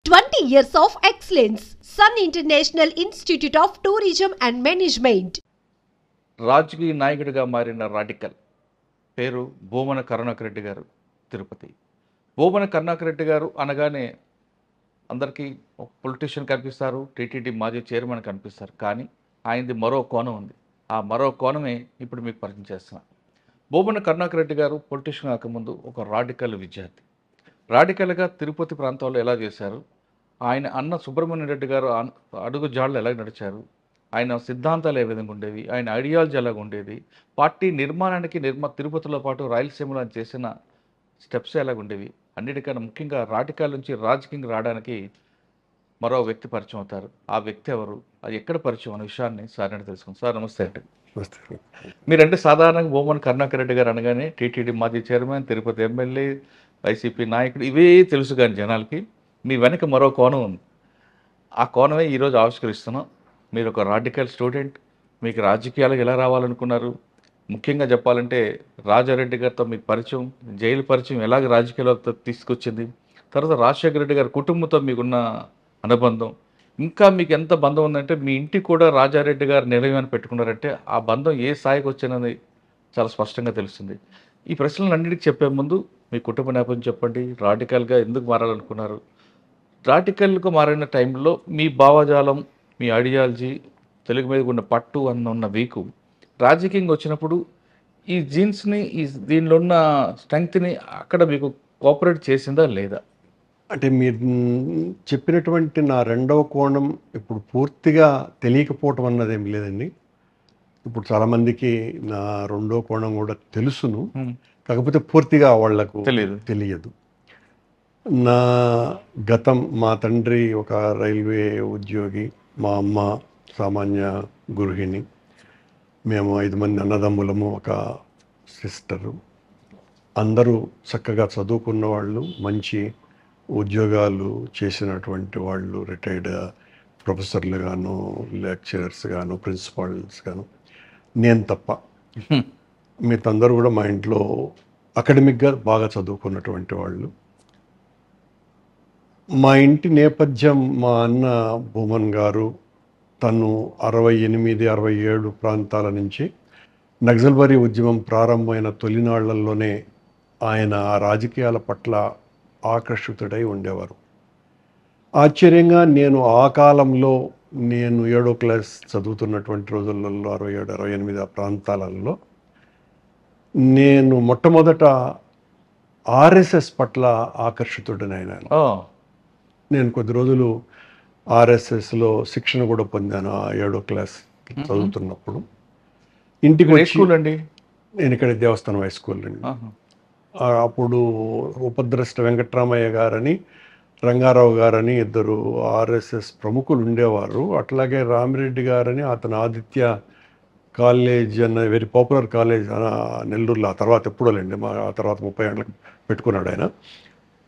20 years of excellence. Sun International Institute of Tourism and Management. రాజకీయ నాయకుడిగా మారిన radical పేరు భూమన కరుణాకర్ రెడ్డి గారు, తిరుపతి. భూమన కరుణాకర్ రెడ్డి గారు అనగానే అందరికీ ఒక పొలిటీషియన్ కనిపిస్తారు, టీటీడీ మాజీ చైర్మన్ కనిపిస్తారు. కానీ ఆయనది మరో కోణం ఉంది. ఆ మరో కోణమే ఇప్పుడు మీకు పరిచయం చేస్తున్నాను. భూమన కరుణాకర్ రెడ్డి గారు పొలిటీషియన్ కాకముందు ఒక రాడికల్ విద్యార్థి. రాడికల్గా తిరుపతి ప్రాంతంలో ఎలా చేశారు, ఆయన అన్న సుబ్రహ్మణ్య రెడ్డి గారు అడుగు జాడలు ఎలా నడిచారు, ఆయన సిద్ధాంతాలు ఏ విధంగా ఉండేవి, ఆయన ఐడియాలజీ ఎలాగ ఉండేది, పార్టీ నిర్మాణానికి తిరుపతిలో పాటు రాయలసీమలో ఆయన చేసిన స్టెప్స్ ఎలాగ ఉండేవి, అన్నిటికన్నా ముఖ్యంగా రాడికల్ నుంచి రాజకీయంగా రావడానికి మరో వ్యక్తి పరిచయం అవుతారు. ఆ వ్యక్తి ఎవరు, అది ఎక్కడ పరిచయం అనే విషయాన్ని సార్ అని తెలుసుకుంది. సార్ నమస్తే అండి. మీరంటే సాధారణంగా భూమన కరుణాకర్ రెడ్డి గారు అనగానే టీటీడీ మాజీ చైర్మన్, తిరుపతి ఎమ్మెల్యే, వైసీపీ నాయకుడు, ఇవే తెలుసు. కానీ జనాలకి మీ వెనక మరో కోణం ఉంది. ఆ కోణమే ఈరోజు ఆవిష్కరిస్తున్నాం. మీరు ఒక రాడికల్ స్టూడెంట్, మీకు రాజకీయాలకు ఎలా రావాలనుకున్నారు, ముఖ్యంగా చెప్పాలంటే రాజారెడ్డి గారితో మీకు పరిచయం, జైలు పరిచయం ఎలాగ రాజకీయాలకు తీసుకొచ్చింది, తర్వాత రాజశేఖర రెడ్డి గారి కుటుంబంతో మీకున్న అనుబంధం, ఇంకా మీకు ఎంత బంధం ఉందంటే మీ ఇంటికి కూడా రాజారెడ్డి గారు నిలయమని పెట్టుకున్నారంటే ఆ బంధం ఏ స్థాయికి వచ్చినది చాలా స్పష్టంగా తెలుస్తుంది. ఈ ప్రశ్నలన్నిటికీ చెప్పే ముందు మీ కుటుంబ నేపథ్యం చెప్పండి. రాడికల్గా ఎందుకు మారాలనుకున్నారు, రాడికల్గా మారిన టైంలో మీ భావజాలం, మీ ఐడియాలజీ, తెలుగు మీద ఉన్న పట్టు ఉన్న వీకు రాజకీయంగా వచ్చినప్పుడు ఈ జీన్స్ని, దీనిలో ఉన్న స్ట్రెంగ్త్ని అక్కడ మీకు కోఆపరేట్ చేసిందా లేదా? అంటే మీరు చెప్పినటువంటి నా రెండవ కోణం ఇప్పుడు పూర్తిగా తెలియకపోవటం అన్నది ఏం లేదండి. ఇప్పుడు చాలామందికి నా రెండో కోణం కూడా తెలుసును, కాకపోతే పూర్తిగా వాళ్లకు తెలియదు. నా గతం, మా తండ్రి ఒక రైల్వే ఉద్యోగి, మా అమ్మ సామాన్య గృహిణి, మేము 5 మంది అన్నదమ్ములము, ఒక సిస్టరు. అందరూ చక్కగా చదువుకున్న వాళ్ళు, మంచి ఉద్యోగాలు చేసినటువంటి వాళ్ళు, రిటైర్డ్ ప్రొఫెసర్లు గాను, లెక్చరర్స్ గాను, ప్రిన్సిపాల్స్ గాను. నేను తప్ప మీరందరూ కూడా మా ఇంట్లో అకాడమిక్గా బాగా చదువుకున్నటువంటి వాళ్ళు. మా ఇంటి నేపథ్యం, మా అన్న భూమన్ గారు తను 68, 67 ప్రాంతాల నుంచి నక్సల్బరీ ఉద్యమం ప్రారంభమైన తొలినాళ్లలోనే ఆయన రాజకీయాల పట్ల ఆకర్షితుడై ఉండేవారు. ఆశ్చర్యంగా నేను ఆ కాలంలో, నేను 7వ క్లాస్ చదువుతున్నటువంటి రోజులలో 67, 68 ఆ ప్రాంతాలలో నేను మొట్టమొదట ఆర్ఎస్ఎస్ పట్ల ఆకర్షితుడనైనాను. నేను కొద్ది రోజులు ఆర్ఎస్ఎస్లో శిక్షణ కూడా పొందాను 7వ క్లాస్ చదువుతున్నప్పుడు. ఇంటికి వచ్చి నేను ఇక్కడ దేవస్థానం హై స్కూల్ అండి. అప్పుడు ఉపద్రష్ట వెంకట్రామయ్య గారని, రంగారావు గారని 2 ఆర్ఎస్ఎస్ ప్రముఖులు ఉండేవారు. అట్లాగే రామిరెడ్డి గారని, అతను ఆదిత్య కాలేజ్ అన్న వెరీ పాపులర్ కాలేజ్ నెల్లూరులో, ఆ తర్వాత ఎప్పుడో లేండి, ఆ తర్వాత 30 ఏళ్ళకి పెట్టుకున్నాడు ఆయన.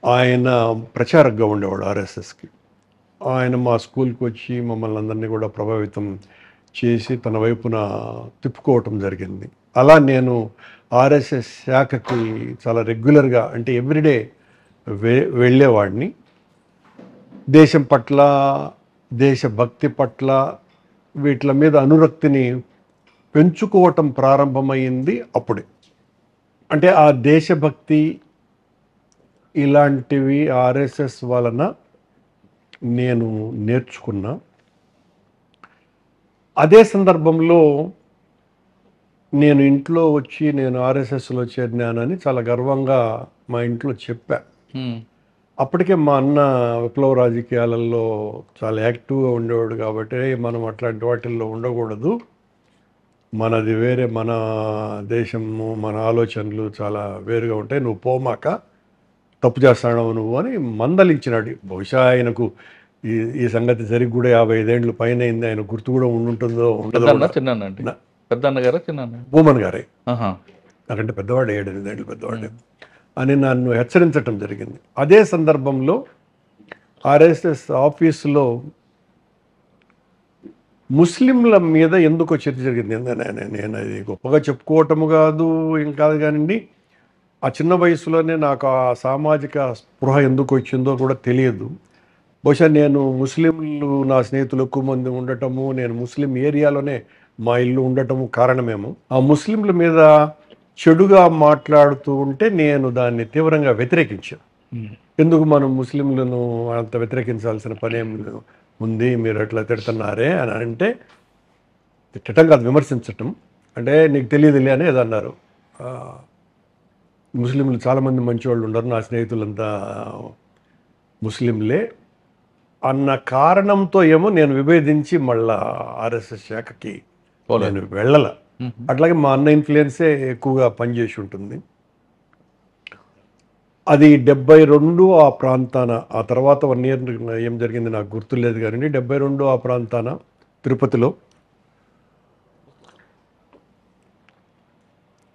ఆయన ప్రచారకగా ఉండేవాడు ఆర్ఎస్ఎస్కి. ఆయన మా స్కూల్కి వచ్చి మమ్మల్ని అందరినీ కూడా ప్రభావితం చేసి తన వైపున తిప్పుకోవటం జరిగింది. అలా నేను ఆర్ఎస్ఎస్ శాఖకి చాలా రెగ్యులర్గా, అంటే ఎవ్రీడే వెళ్ళేవాడిని. దేశం పట్ల, దేశభక్తి పట్ల, వీటి మీద అనురక్తిని పెంచుకోవటం ప్రారంభమైంది అప్పుడే. అంటే ఆ దేశభక్తి ఇలాంటివి ఆర్ఎస్ఎస్ వలన నేను నేర్చుకున్నా. అదే సందర్భంలో నేను ఇంట్లో వచ్చి నేను ఆర్ఎస్ఎస్లో చేరినానని చాలా గర్వంగా మా ఇంట్లో చెప్పా. అప్పటికే మా అన్న విప్లవ రాజకీయాలలో చాలా యాక్టివ్గా ఉండేవాడు కాబట్టి, మనం అట్లాంటి వాటిల్లో ఉండకూడదు, మనది వేరే, మన దేశము, మన ఆలోచనలు చాలా వేరుగా ఉంటాయి, నువ్వు పోమాక, తప్పు చేస్తావు నువ్వు అని మందలించినాడు. బహుశా ఆయనకు ఈ సంగతి జరిగి కూడా 55 ఏళ్ళు పైన అయింది. ఆయన గుర్తు కూడా ఉంటుందో ఉండదో. భూమన్ గారే, నాకంటే పెద్దవాడు, 7-8 ఏళ్ళు పెద్దవాడే అని నన్ను హెచ్చరించటం జరిగింది. అదే సందర్భంలో ఆర్ఎస్ఎస్ ఆఫీసులో ముస్లింల మీద ఎందుకో చర్చ జరిగింది. నేను అది గొప్పగా చెప్పుకోవటము కాదు, ఏం కాదు కానివ్వండి, ఆ చిన్న వయసులోనే నాకు ఆ సామాజిక స్పృహ ఎందుకు వచ్చిందో కూడా తెలియదు. బహుశా నేను ముస్లింలు నా స్నేహితులు ఎక్కువ మంది ఉండటము, నేను ముస్లిం ఏరియాలోనే మా ఇల్లు ఉండటము కారణమేమో. ఆ ముస్లింల మీద చెడుగా మాట్లాడుతూ ఉంటే నేను దాన్ని తీవ్రంగా వ్యతిరేకించాను. ఎందుకు మనం ముస్లింలను అంత వ్యతిరేకించాల్సిన పనేం ఉంది, మీరు ఎట్లా తిడుతున్నారే అని అంటే, తిట్టడం కాదు, విమర్శించటం. అంటే నీకు తెలియదులే అని ఏదో అన్నారు. ముస్లింలు చాలామంది మంచివాళ్ళు ఉండరు, నా స్నేహితులంతా ముస్లింలే అన్న కారణంతో ఏమో నేను విభేదించి మళ్ళా ఆర్ఎస్ఎస్ శాఖకి నేను వెళ్ళల. అట్లాగే మా అన్న ఇన్ఫ్లుయెన్సే ఎక్కువగా పనిచేసి ఉంటుంది. అది 72 ఆ ప్రాంతాన, ఆ తర్వాత 1 ఇయర్ ఏం జరిగింది నాకు గుర్తులేదు కానీ 72 ఆ ప్రాంతాన తిరుపతిలో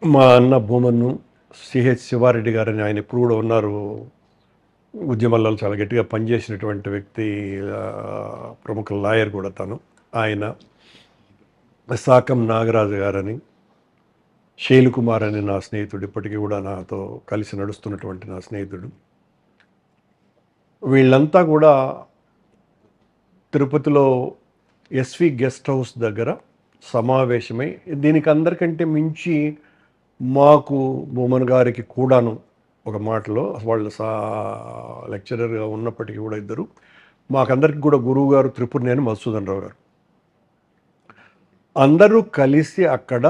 మా అన్న భూమన్ను సిహెచ్ శివారెడ్డి గారని, ఆయన ఇప్పుడు కూడా ఉన్నారు, ఉద్యమాల్లో చాలా గట్టిగా పనిచేసినటువంటి వ్యక్తి, ప్రముఖ లాయర్ కూడా తను. ఆయన, సాకం నాగరాజు గారని, శైలు కుమార్ అని నా స్నేహితుడు, ఇప్పటికీ కూడా నాతో కలిసి నడుస్తున్నటువంటి నా స్నేహితుడు, వీళ్ళంతా కూడా తిరుపతిలో ఎస్వి గెస్ట్ హౌస్ దగ్గర సమావేశమై, దీనికి అందరికంటే మించి మాకు భూమన్ గారికి కూడాను ఒక మాటలో, వాళ్ళు లెక్చరర్గా ఉన్నప్పటికీ కూడా ఇద్దరు, మాకందరికి కూడా గురువు గారు త్రిపురనేని మధుసూదన్ రావు గారు, అందరూ కలిసి అక్కడ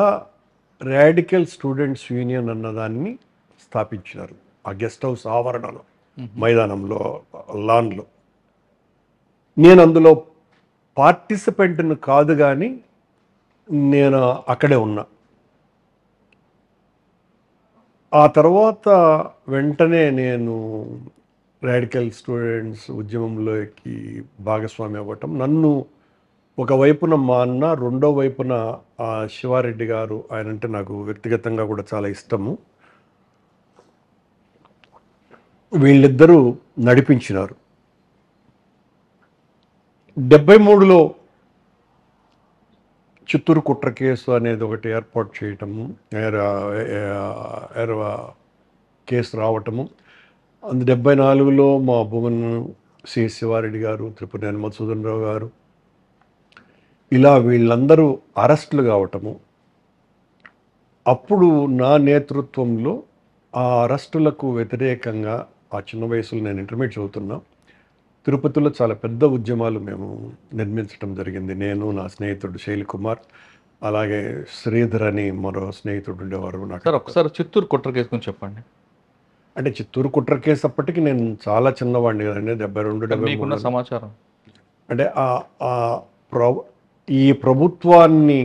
రాడికల్ స్టూడెంట్స్ యూనియన్ అన్నదాన్ని స్థాపించినారు. ఆ గెస్ట్ హౌస్ ఆవరణలో, మైదానంలో, లాన్లో. నేను అందులో పార్టిసిపెంట్ను కాదు కానీ నేను అక్కడే ఉన్నా. ఆ తర్వాత వెంటనే నేను రాడికల్ స్టూడెంట్స్ ఉద్యమంలోకి భాగస్వామి అవ్వటం, నన్ను ఒకవైపున మా అన్న, రెండో వైపున ఆ శివారెడ్డి గారు, ఆయన అంటే నాకు వ్యక్తిగతంగా కూడా చాలా ఇష్టము, వీళ్ళిద్దరూ నడిపించినారు. 73లో చిత్తూరు కుట్ర కేసు అనేది ఒకటి ఏర్పాటు చేయటము, కేసు రావటము, 74లో మా భూమన్ సిహెచ్ శివారెడ్డి గారు, త్రిపురనేని మధుసూదన్ రావు గారు, ఇలా వీళ్ళందరూ అరెస్టులు కావటము. అప్పుడు నా నేతృత్వంలో ఆ అరెస్టులకు వ్యతిరేకంగా, ఆ చిన్న వయసులో నేను ఇంటర్మీడియట్ చదువుతున్నా, తిరుపతిలో చాలా పెద్ద ఉద్యమాలు మేము నిర్మించడం జరిగింది. నేను, నా స్నేహితుడు శైలు కుమార్, అలాగే శ్రీధర్ అని మరో స్నేహితుడు ఉండేవారు నాకు. సార్ ఒకసారి చిత్తూరు కుట్ర కేసు గురించి చెప్పండి. అంటే చిత్తూరు కుట్ర కేసు అప్పటికి నేను చాలా చిన్నవాడిని కదండి, 72-73 సమాచారం. అంటే ఈ ప్రభుత్వాన్ని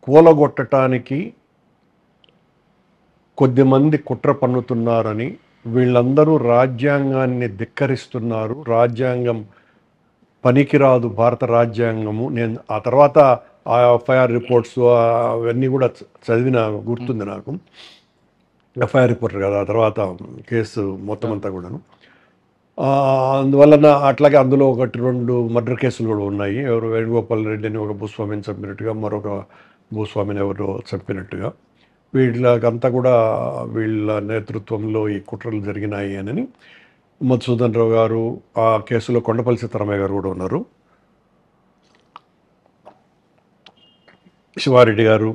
కూలగొట్టడానికి కొద్దిమంది కుట్ర పన్నుతున్నారని, వీళ్ళందరూ రాజ్యాంగాన్ని ధిక్కరిస్తున్నారు, రాజ్యాంగం పనికిరాదు, భారత రాజ్యాంగము. నేను ఆ తర్వాత ఆ ఎఫ్ఐఆర్ రిపోర్ట్స్ అవన్నీ కూడా చదివిన గుర్తుంది నాకు. ఎఫ్ఐఆర్ రిపోర్టర్ కదా, ఆ తర్వాత కేసు మొత్తం అంతా కూడాను. అందువలన అట్లాగే అందులో 1-2 మర్డర్ కేసులు కూడా ఉన్నాయి. ఎవరు వేణుగోపాల్ రెడ్డిని ఒక భూస్వామిని చంపినట్టుగా, మరొక భూస్వామిని ఎవరో చంపినట్టుగా, వీళ్ళకంతా కూడా వీళ్ళ నేతృత్వంలో ఈ కుట్రలు జరిగినాయి అని మధుసూదన్ రావు గారు, ఆ కేసులో కొండపల్లి సీతారామయ్య గారు కూడా ఉన్నారు, శివారెడ్డి గారు,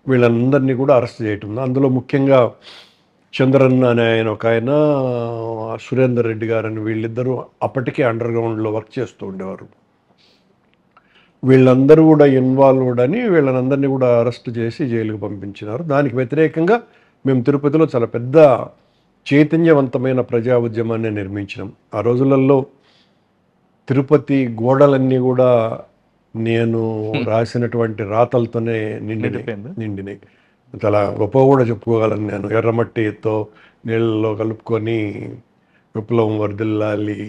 వీళ్ళందరినీ కూడా అరెస్ట్ చేయటం. అందులో ముఖ్యంగా చంద్రన్ అనే ఆయన, ఒక ఆయన, సురేందర్ రెడ్డి గారు అని, వీళ్ళిద్దరూ అప్పటికే అండర్ గ్రౌండ్లో వర్క్ చేస్తూ ఉండేవారు. వీళ్ళందరూ కూడా ఇన్వాల్వ్డ్ అని వీళ్ళందరినీ కూడా అరెస్ట్ చేసి జైలుకు పంపించినారు. దానికి వ్యతిరేకంగా మేము తిరుపతిలో చాలా పెద్ద చైతన్యవంతమైన ప్రజా ఉద్యమాన్ని నిర్మించినాం. ఆ రోజులలో తిరుపతి గోడలన్నీ కూడా నేను రాసినటువంటి రాతలతోనే నిండినాయి. చాలా గొప్ప కూడా చెప్పుకోగలను నేను. ఎర్రమట్టితో నీళ్ళలో కలుపుకొని విప్లవం వర్ధిల్లాలి,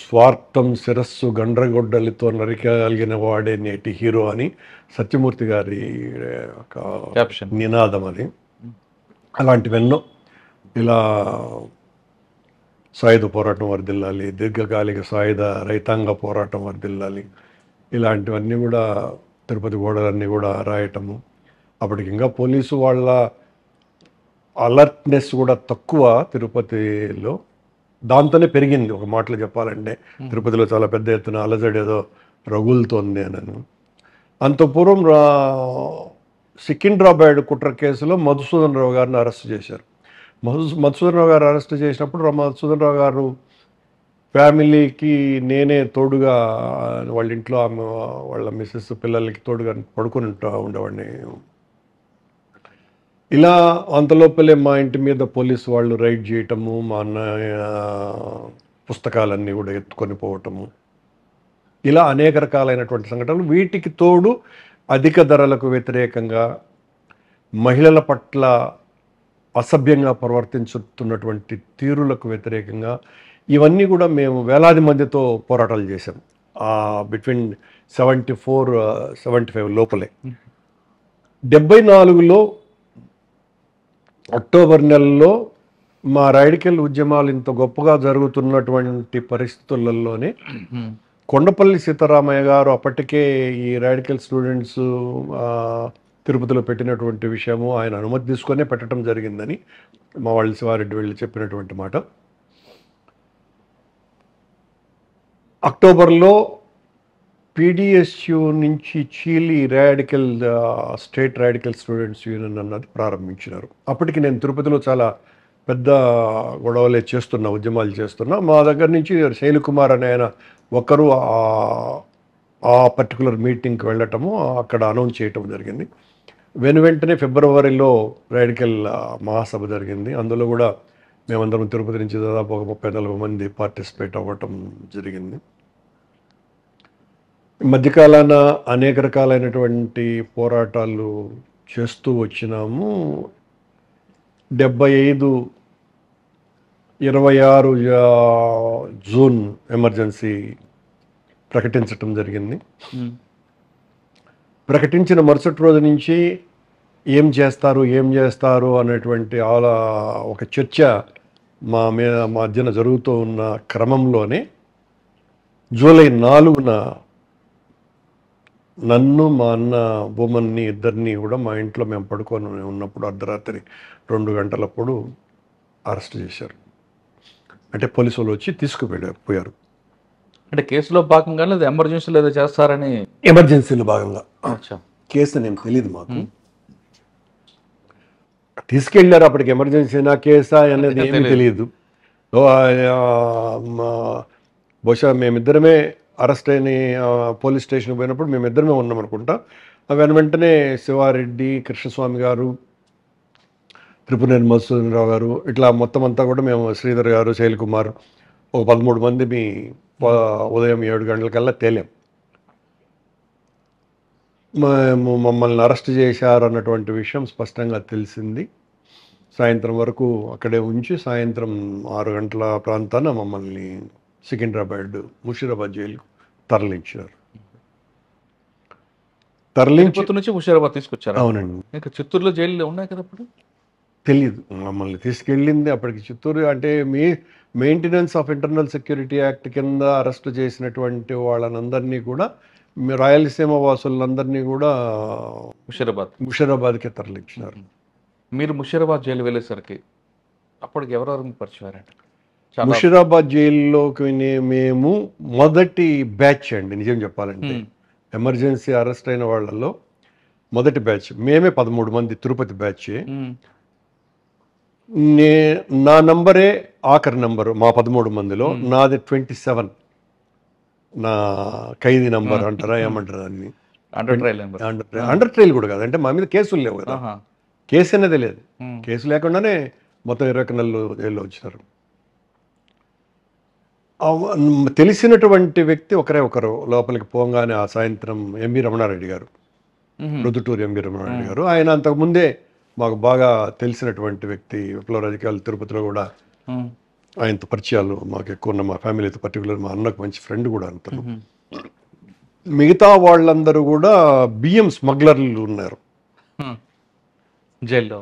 స్వార్థం శిరస్సు గండ్రగొడ్డలితో నరికగలిగిన వాడే నేటి హీరో అని సత్యమూర్తి గారి ఒక నినాదం అది. అలాంటివెన్నో, ఇలా సాయుధ పోరాటం వర్ధిల్లాలి, దీర్ఘకాలిక సాయుధ రైతాంగ పోరాటం వర్ధిల్లాలి, ఇలాంటివన్నీ కూడా తిరుపతి గోడలన్నీ కూడా రాయటము. అప్పటికి ఇంకా పోలీసు వాళ్ళ అలర్ట్నెస్ కూడా తక్కువ తిరుపతిలో. దాంతోనే పెరిగింది ఒక మాటలో చెప్పాలంటే. తిరుపతిలో చాలా పెద్ద ఎత్తున అలజడి ఏదో రగులుతోంది అని. అంత పూర్వం సికింద్రాబాద్ కుట్ర కేసులో మధుసూదన్ రావు గారిని అరెస్ట్ చేశారు. మధుసూదన్ రావు గారు అరెస్ట్ చేసినప్పుడు మధుసూదన్ రావు గారు ఫ్యామిలీకి నేనే తోడుగా వాళ్ళ ఇంట్లో వాళ్ళ మిస్సెస్ పిల్లలకి తోడుగా పడుకుని ఉండేవాడిని. ఇలా అంతలోపలే మా ఇంటి మీద పోలీసు వాళ్ళు రైడ్ చేయటము, మా అన్నయ్య పుస్తకాలన్నీ కూడా ఎత్తుకొని పోవటము, ఇలా అనేక రకాలైనటువంటి సంఘటనలు. వీటికి తోడు అధిక ధరలకు వ్యతిరేకంగా, మహిళల పట్ల అసభ్యంగా ప్రవర్తించుతున్నటువంటి తీరులకు వ్యతిరేకంగా ఇవన్నీ కూడా మేము వేలాది మందితో పోరాటాలు చేశాం. బిట్వీన్ 74-75 లోపలే. 74లో అక్టోబర్ నెలలో మా రాడికల్ ఉద్యమాలు ఇంత గొప్పగా జరుగుతున్నటువంటి పరిస్థితులలోనే కొండపల్లి సీతారామయ్య గారు అప్పటికే ఈ రాడికల్ స్టూడెంట్స్ తిరుపతిలో పెట్టినటువంటి విషయము ఆయన అనుమతి తీసుకొనే పెట్టడం జరిగిందని మా వాళ్ళు శివారెడ్డి వెళ్ళి చెప్పినటువంటి మాట. అక్టోబర్లో పీడిఎస్యు నుంచి చీలి radical state radical students union అన్నది ప్రారంభించినారు. అప్పటికి నేను తిరుపతిలో చాలా పెద్ద గొడవలే చేస్తున్నా, ఉద్యమాలు చేస్తున్నా. మా దగ్గర నుంచి శైలకుమార్ అనే ఆయన ఒకరు ఆ పర్టికులర్ మీటింగ్కి వెళ్ళటము, అక్కడ అనౌన్స్ చేయటం జరిగింది. వెంటనే ఫిబ్రవరిలో రాడికల్ మహాసభ జరిగింది. అందులో కూడా మేమందరం తిరుపతి నుంచి దాదాపు ఒక 30-40 మంది పార్టిసిపేట్ అవ్వటం జరిగింది. మధ్యకాలాన అనేక రకాలైనటువంటి పోరాటాలు చేస్తూ వచ్చినాము. 26 జూన్ ఎమర్జెన్సీ ప్రకటించటం జరిగింది. ప్రకటించిన మరుసటి రోజు నుంచి ఏం చేస్తారు అనేటువంటి ఒక చర్చ మా మధ్యన జరుగుతూ ఉన్న క్రమంలోనే జూలై 4న నన్ను, మా అన్న భూమన్ని ఇద్దరిని కూడా మా ఇంట్లో మేము పడుకొని ఉన్నప్పుడు అర్ధరాత్రి 2 గంటలప్పుడు అరెస్ట్ చేశారు. అంటే పోలీసు వాళ్ళు వచ్చి తీసుకుపోయారు. అంటే కేసులో భాగంగా లేదా ఎమర్జెన్సీలో ఏదో చేస్తారని? ఎమర్జెన్సీలో భాగంగా. కేసు నేను తెలియదు, మాకు తీసుకెళ్ళారు. అప్పటికి ఎమర్జెన్సీనా కేసా అనేది ఏమీ తెలియదు. బహుశా మేమిద్దరమే అరెస్ట్ అయిన పోలీస్ స్టేషన్కి పోయినప్పుడు మేమిద్దరమే ఉన్నాం అనుకుంటా. వెంటనే శివారెడ్డి, కృష్ణస్వామి గారు, త్రిపునేని మధుసూదన్ రావు గారు, ఇట్లా మొత్తం అంతా కూడా మేము, శ్రీధర్ గారు, శైలకుమార్, ఒక 13 మంది ఉదయం 7 గంటలకల్లా తేలాం. మమ్మల్ని అరెస్ట్ చేశారు అన్నటువంటి విషయం స్పష్టంగా తెలిసింది. సాయంత్రం వరకు అక్కడే ఉంచి సాయంత్రం 6 గంటల ప్రాంతాన మమ్మల్ని ముషీరాబాద్ జైలుకు తరలించారు. తిరుపతి నుంచి ముషీరాబాద్ తీసుకొచ్చారు. అవునండి. ఇంకా చిత్తూరులో జైలు ఉన్నాయి కదా అప్పుడు? తెలియదు. మమ్మల్ని తీసుకెళ్ళింది అప్పటికి చిత్తూరు. అంటే maintenance of internal security act కింద అరెస్ట్ చేసినటువంటి వాళ్ళనందరినీ కూడా, రాయలసీమ వాసులందరినీ కూడా ముషీరాబాద్కే తరలించినారు. మీరు ముషీరాబాద్ జైలు వెళ్ళేసరికి అప్పటికి ఎవరెవరు పరిచయారండి? ముషీరాబాద్ జైల్లోకి మేము మొదటి బ్యాచ్ అండి, నిజం చెప్పాలంటే. ఎమర్జెన్సీ అరెస్ట్ అయిన వాళ్ళల్లో మొదటి బ్యాచ్ మేమే, 13 మంది తిరుపతి బ్యాచ్. నా నంబరే ఆఖరి నంబరు మా 13 మందిలో. నాది 27, నా ఖైదీ నంబర్ అంటారా ఏమంటారు దాన్ని, అండర్ ట్రయల్ కూడా కాదు. అంటే మా మీద కేసులు లేవు కదా, కేసు అనేది లేదు. కేసు లేకుండానే మొత్తం 21 నెలలు జైల్లో వచ్చినారు. తెలిసినటువంటి వ్యక్తి ఒకరు లోపలికి పోగానే ఆ సాయంత్రం ఎంవి రమణారెడ్డి గారు, రుదుటూరు ఎంవి రమణారెడ్డి గారు. ఆయన అంతకుముందే మాకు బాగా తెలిసినటువంటి వ్యక్తి. విప్లవ రాజకీయాలు తిరుపతిలో కూడా ఆయనతో పరిచయాలు మాకు ఎక్కువ ఉన్న, మా ఫ్యామిలీతో పర్టికులర్ మా అన్నకు మంచి ఫ్రెండ్ కూడా అంటారు. మిగతా వాళ్ళందరూ కూడా బియ్యం స్మగ్లర్లు ఉన్నారు జైల్లో.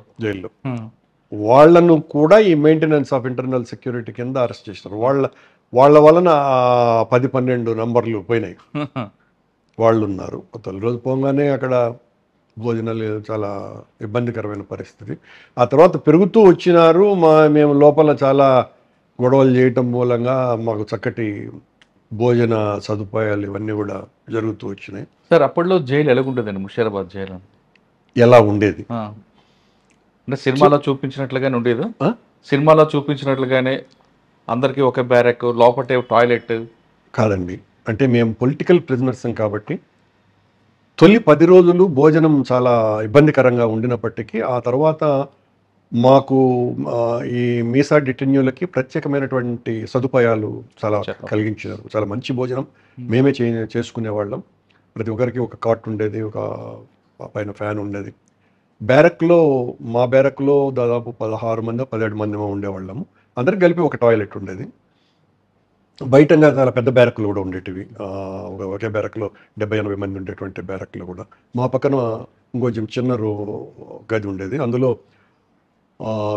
వాళ్ళను కూడా ఈ మెయింటెనెన్స్ ఆఫ్ ఇంటర్నల్ సెక్యూరిటీ కింద అరెస్ట్ చేసినారు. వాళ్ళ వలన 10-12 నంబర్లు పోయినాయి. వాళ్ళు ఉన్నారు. తొలి రోజు పోగానే అక్కడ భోజనాలు చాలా ఇబ్బందికరమైన పరిస్థితి. ఆ తర్వాత పెరుగుతూ వచ్చినారు. మేము లోపల చాలా గొడవలు చేయటం మూలంగా మాకు చక్కటి భోజన సదుపాయాలు ఇవన్నీ కూడా జరుగుతూ వచ్చినాయి. సార్ అప్పట్లో జైలు ఎలాగుంటుందండి ముషీరాబాద్ జైలు? ఎలా ఉండేది అంటే సినిమాలో చూపించినట్లుగానే ఉండేది? సినిమాలో చూపించినట్లుగానే అందరికీ ఒక బ్యారెక్, లోపటే టాయిలెట్? కాదండి, అంటే మేము పొలిటికల్ ప్రిజనర్స్ కాబట్టి తొలి 10 రోజులు భోజనం చాలా ఇబ్బందికరంగా ఉండినప్పటికీ ఆ తర్వాత మాకు ఈ మీసా డిటెన్యూలకి ప్రత్యేకమైనటువంటి సదుపాయాలు చాలా కలిగించారు. చాలా మంచి భోజనం మేమే చేసుకునేవాళ్ళం. ప్రతి ఒక్కరికి ఒక కాట్ ఉండేది, ఒక పైన ఫ్యాన్ ఉండేది. మా బ్యారక్లో దాదాపు 16 మంది 17 మంది ఉండేవాళ్ళము. అందరికి కలిపి ఒక టాయిలెట్ ఉండేది. బయటంగా చాలా పెద్ద బ్యారక్లు కూడా ఉండేటివి. ఒకే బ్యారక్లో 70-80 మంది ఉండేటువంటి బ్యారక్లు కూడా. మా పక్కన ఇంకొంచెం చిన్న గది ఉండేది. అందులో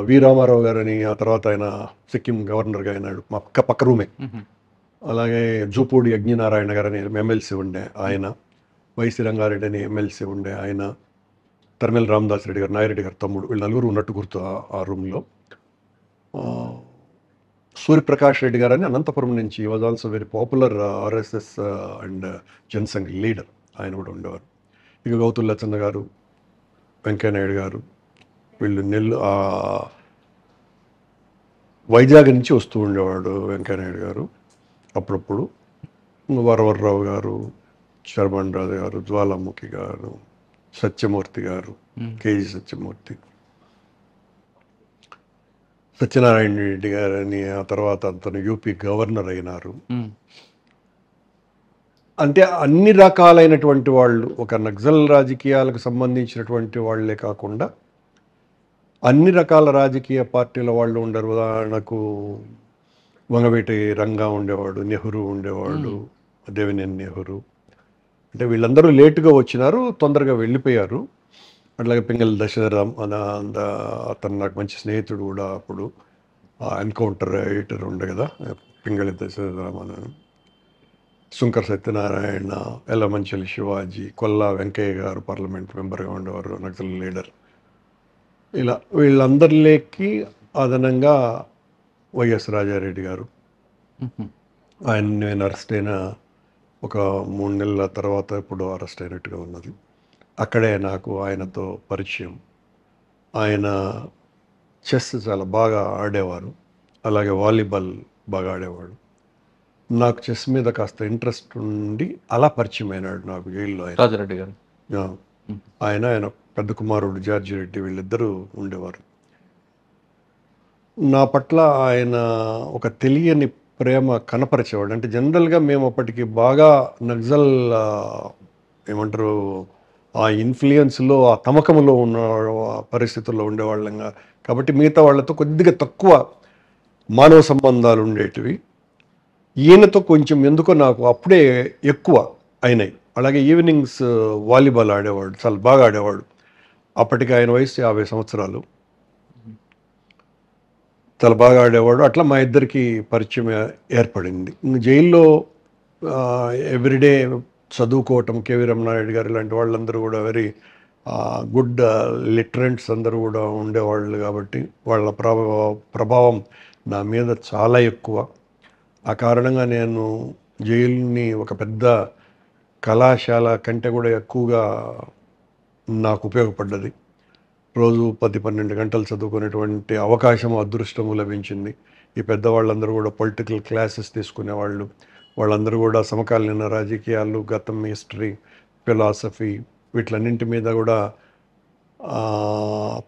వి రామారావు గారని, ఆ తర్వాత ఆయన సిక్కిం గవర్నర్గా అయినాడు, మా పక్క రూమే. అలాగే జూపూడి యజ్ఞనారాయణ గారని ఎమ్మెల్సీ ఉండే ఆయన, వైసి రంగారెడ్డి అని ఎమ్మెల్సీ ఉండే ఆయన, తర్మెల్ రామదాస్ రెడ్డి గారు, నాయిరెడ్డి గారు తమ్ముడు, వీళ్ళు నలుగురు ఉన్నట్టు గుర్తు ఆ రూమ్లో. సూర్యప్రకాష్ రెడ్డి గారు అని అనంతపురం నుంచి, was also very popular RSS and Jan Sangh leader, ఆయన కూడా ఉండేవారు. ఇక గౌతుల్ లచ్చన్న గారు, వెంకయ్యనాయుడు గారు, వీళ్ళు వైజాగ్ నుంచి వస్తూ ఉండేవాడు వెంకయ్యనాయుడు గారు అప్పుడప్పుడు. వరవర్రావు గారు, శర్మన్ రాజు గారు, జ్వాలాముఖి గారు, సత్యమూర్తి గారు, కేజీ సత్యమూర్తి, సత్యనారాయణ రెడ్డి గారని, ఆ తర్వాత అతను యూపీ గవర్నర్ అయినారు. అంటే అన్ని రకాలైనటువంటి వాళ్ళు, ఒక నక్సల్ రాజకీయాలకు సంబంధించినటువంటి వాళ్ళే కాకుండా అన్ని రకాల రాజకీయ పార్టీల వాళ్ళు ఉండరు. ఉదాహరణకు వంగవీటి రంగా ఉండేవాడు, నెహ్రూ ఉండేవాడు, దేవినేని నెహ్రూ. అంటే వీళ్ళందరూ లేటుగా వచ్చినారు, తొందరగా వెళ్ళిపోయారు. అట్లాగే పింగళి దశరథం అతను నాకు మంచి స్నేహితుడు కూడా. అప్పుడు ఎన్కౌంటర్ ఎడిటర్ ఉండే కదా పింగళి దశరథం అని. శుంకర్ సత్యనారాయణ, ఎల్లమంచలి శివాజీ, కొల్లా వెంకయ్య గారు పార్లమెంట్ మెంబర్గా ఉండేవారు, నక్సల్ లీడర్. ఇలా వీళ్ళందరిలోకి అదనంగా వైఎస్ రాజారెడ్డి గారు, ఆయన నేను అరెస్ట్ అయిన ఒక 3 నెలల తర్వాత ఇప్పుడు అరెస్ట్ అయినట్టుగా ఉన్నది. అక్కడే నాకు ఆయనతో పరిచయం. ఆయన చెస్ చాలా బాగా ఆడేవారు, అలాగే వాలీబాల్ బాగా ఆడేవాడు. నాకు చెస్ మీద కాస్త ఇంట్రెస్ట్ ఉండి అలా పరిచయం అయినాడు నాకు జైల్లో. రాజారెడ్డి గారు ఆయన పెద్ద కుమారుడు జార్జి రెడ్డి, వీళ్ళిద్దరూ ఉండేవారు. నా పట్ల ఆయన ఒక తెలియని ప్రేమ కనపరిచేవాడు. అంటే జనరల్గా మేము అప్పటికి బాగా నక్సల్ ఏమంటారు ఆ ఇన్ఫ్లుయెన్స్లో, ఆ తమకంలో ఉన్న పరిస్థితుల్లో ఉండేవాళ్ళంగా కాబట్టి మిగతా వాళ్ళతో కొద్దిగా తక్కువ మానవ సంబంధాలు ఉండేటివి. ఈయనతో కొంచెం ఎందుకో నాకు అప్పుడే ఎక్కువ అయినాయి. అలాగే ఈవినింగ్స్ వాలీబాల్ ఆడేవాడు, చాలా బాగా ఆడేవాడు. అప్పటికి ఆయన వయసు 50 సంవత్సరాలు. చాలా బాగా ఆడేవాడు. అట్లా మా ఇద్దరికి పరిచయం ఏర్పడింది. జైల్లో ఎవ్రీడే చదువుకోవటం, కేవీ రమణారెడ్డి గారు ఇలాంటి వాళ్ళందరూ కూడా వెరీ గుడ్ లిటరెంట్స్ అందరూ కూడా ఉండేవాళ్ళు కాబట్టి వాళ్ళ ప్రభావం నా మీద చాలా ఎక్కువ. ఆ కారణంగా నేను జైలుని ఒక పెద్ద కళాశాల కంటే కూడా ఎక్కువగా నాకు ఉపయోగపడ్డది. రోజు 10-12 గంటలు చదువుకునేటువంటి అవకాశం, అదృష్టము లభించింది. ఈ పెద్దవాళ్ళందరూ కూడా పొలిటికల్ క్లాసెస్ తీసుకునేవాళ్ళు. వాళ్ళందరూ కూడా సమకాలీన రాజకీయాలు, గతం, హిస్టరీ, ఫిలాసఫీ వీటిలన్నింటి మీద కూడా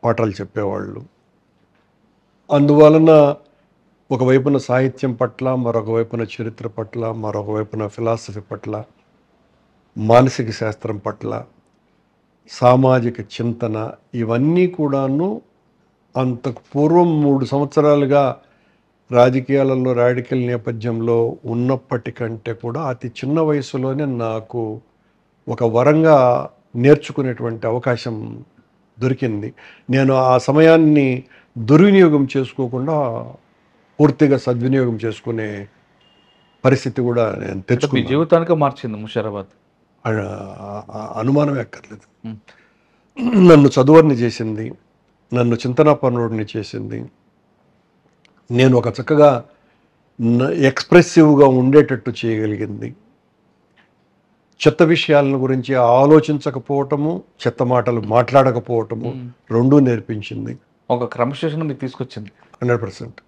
పాఠాలు చెప్పేవాళ్ళు. అందువలన ఒకవైపున సాహిత్యం పట్ల, మరొక వైపున చరిత్ర పట్ల, మరొక వైపున ఫిలాసఫీ పట్ల, మానసిక శాస్త్రం పట్ల, సామాజిక చింతన, ఇవన్నీ కూడాను అంతకు పూర్వం 3 సంవత్సరాలుగా రాజకీయాలలో రాడికల్ నేపథ్యంలో ఉన్నప్పటికంటే కూడా అతి చిన్న వయసులోనే నాకు ఒక వరంగా నేర్చుకునేటువంటి అవకాశం దొరికింది. నేను ఆ సమయాన్ని దుర్వినియోగం చేసుకోకుండా పూర్తిగా సద్వినియోగం చేసుకునే పరిస్థితి కూడా నేను తెచ్చుకున్నాను. జీవితానికి మార్చింది ముషీరాబాద్, అనుమానమే అక్కర్లేదు. నన్ను చదువర్ని చేసింది, నన్ను చింతనాపన్నుడిని చేసింది. నేను ఒక చక్కగా ఎక్స్ప్రెసివ్గా ఉండేటట్టు చేయగలిగింది. చెత్త విషయాలను గురించి ఆలోచించకపోవటము, చెత్త మాటలు మాట్లాడకపోవటము రెండూ నేర్పించింది. ఒక క్రమశిక్షణ మీకు తీసుకొచ్చింది. 100%.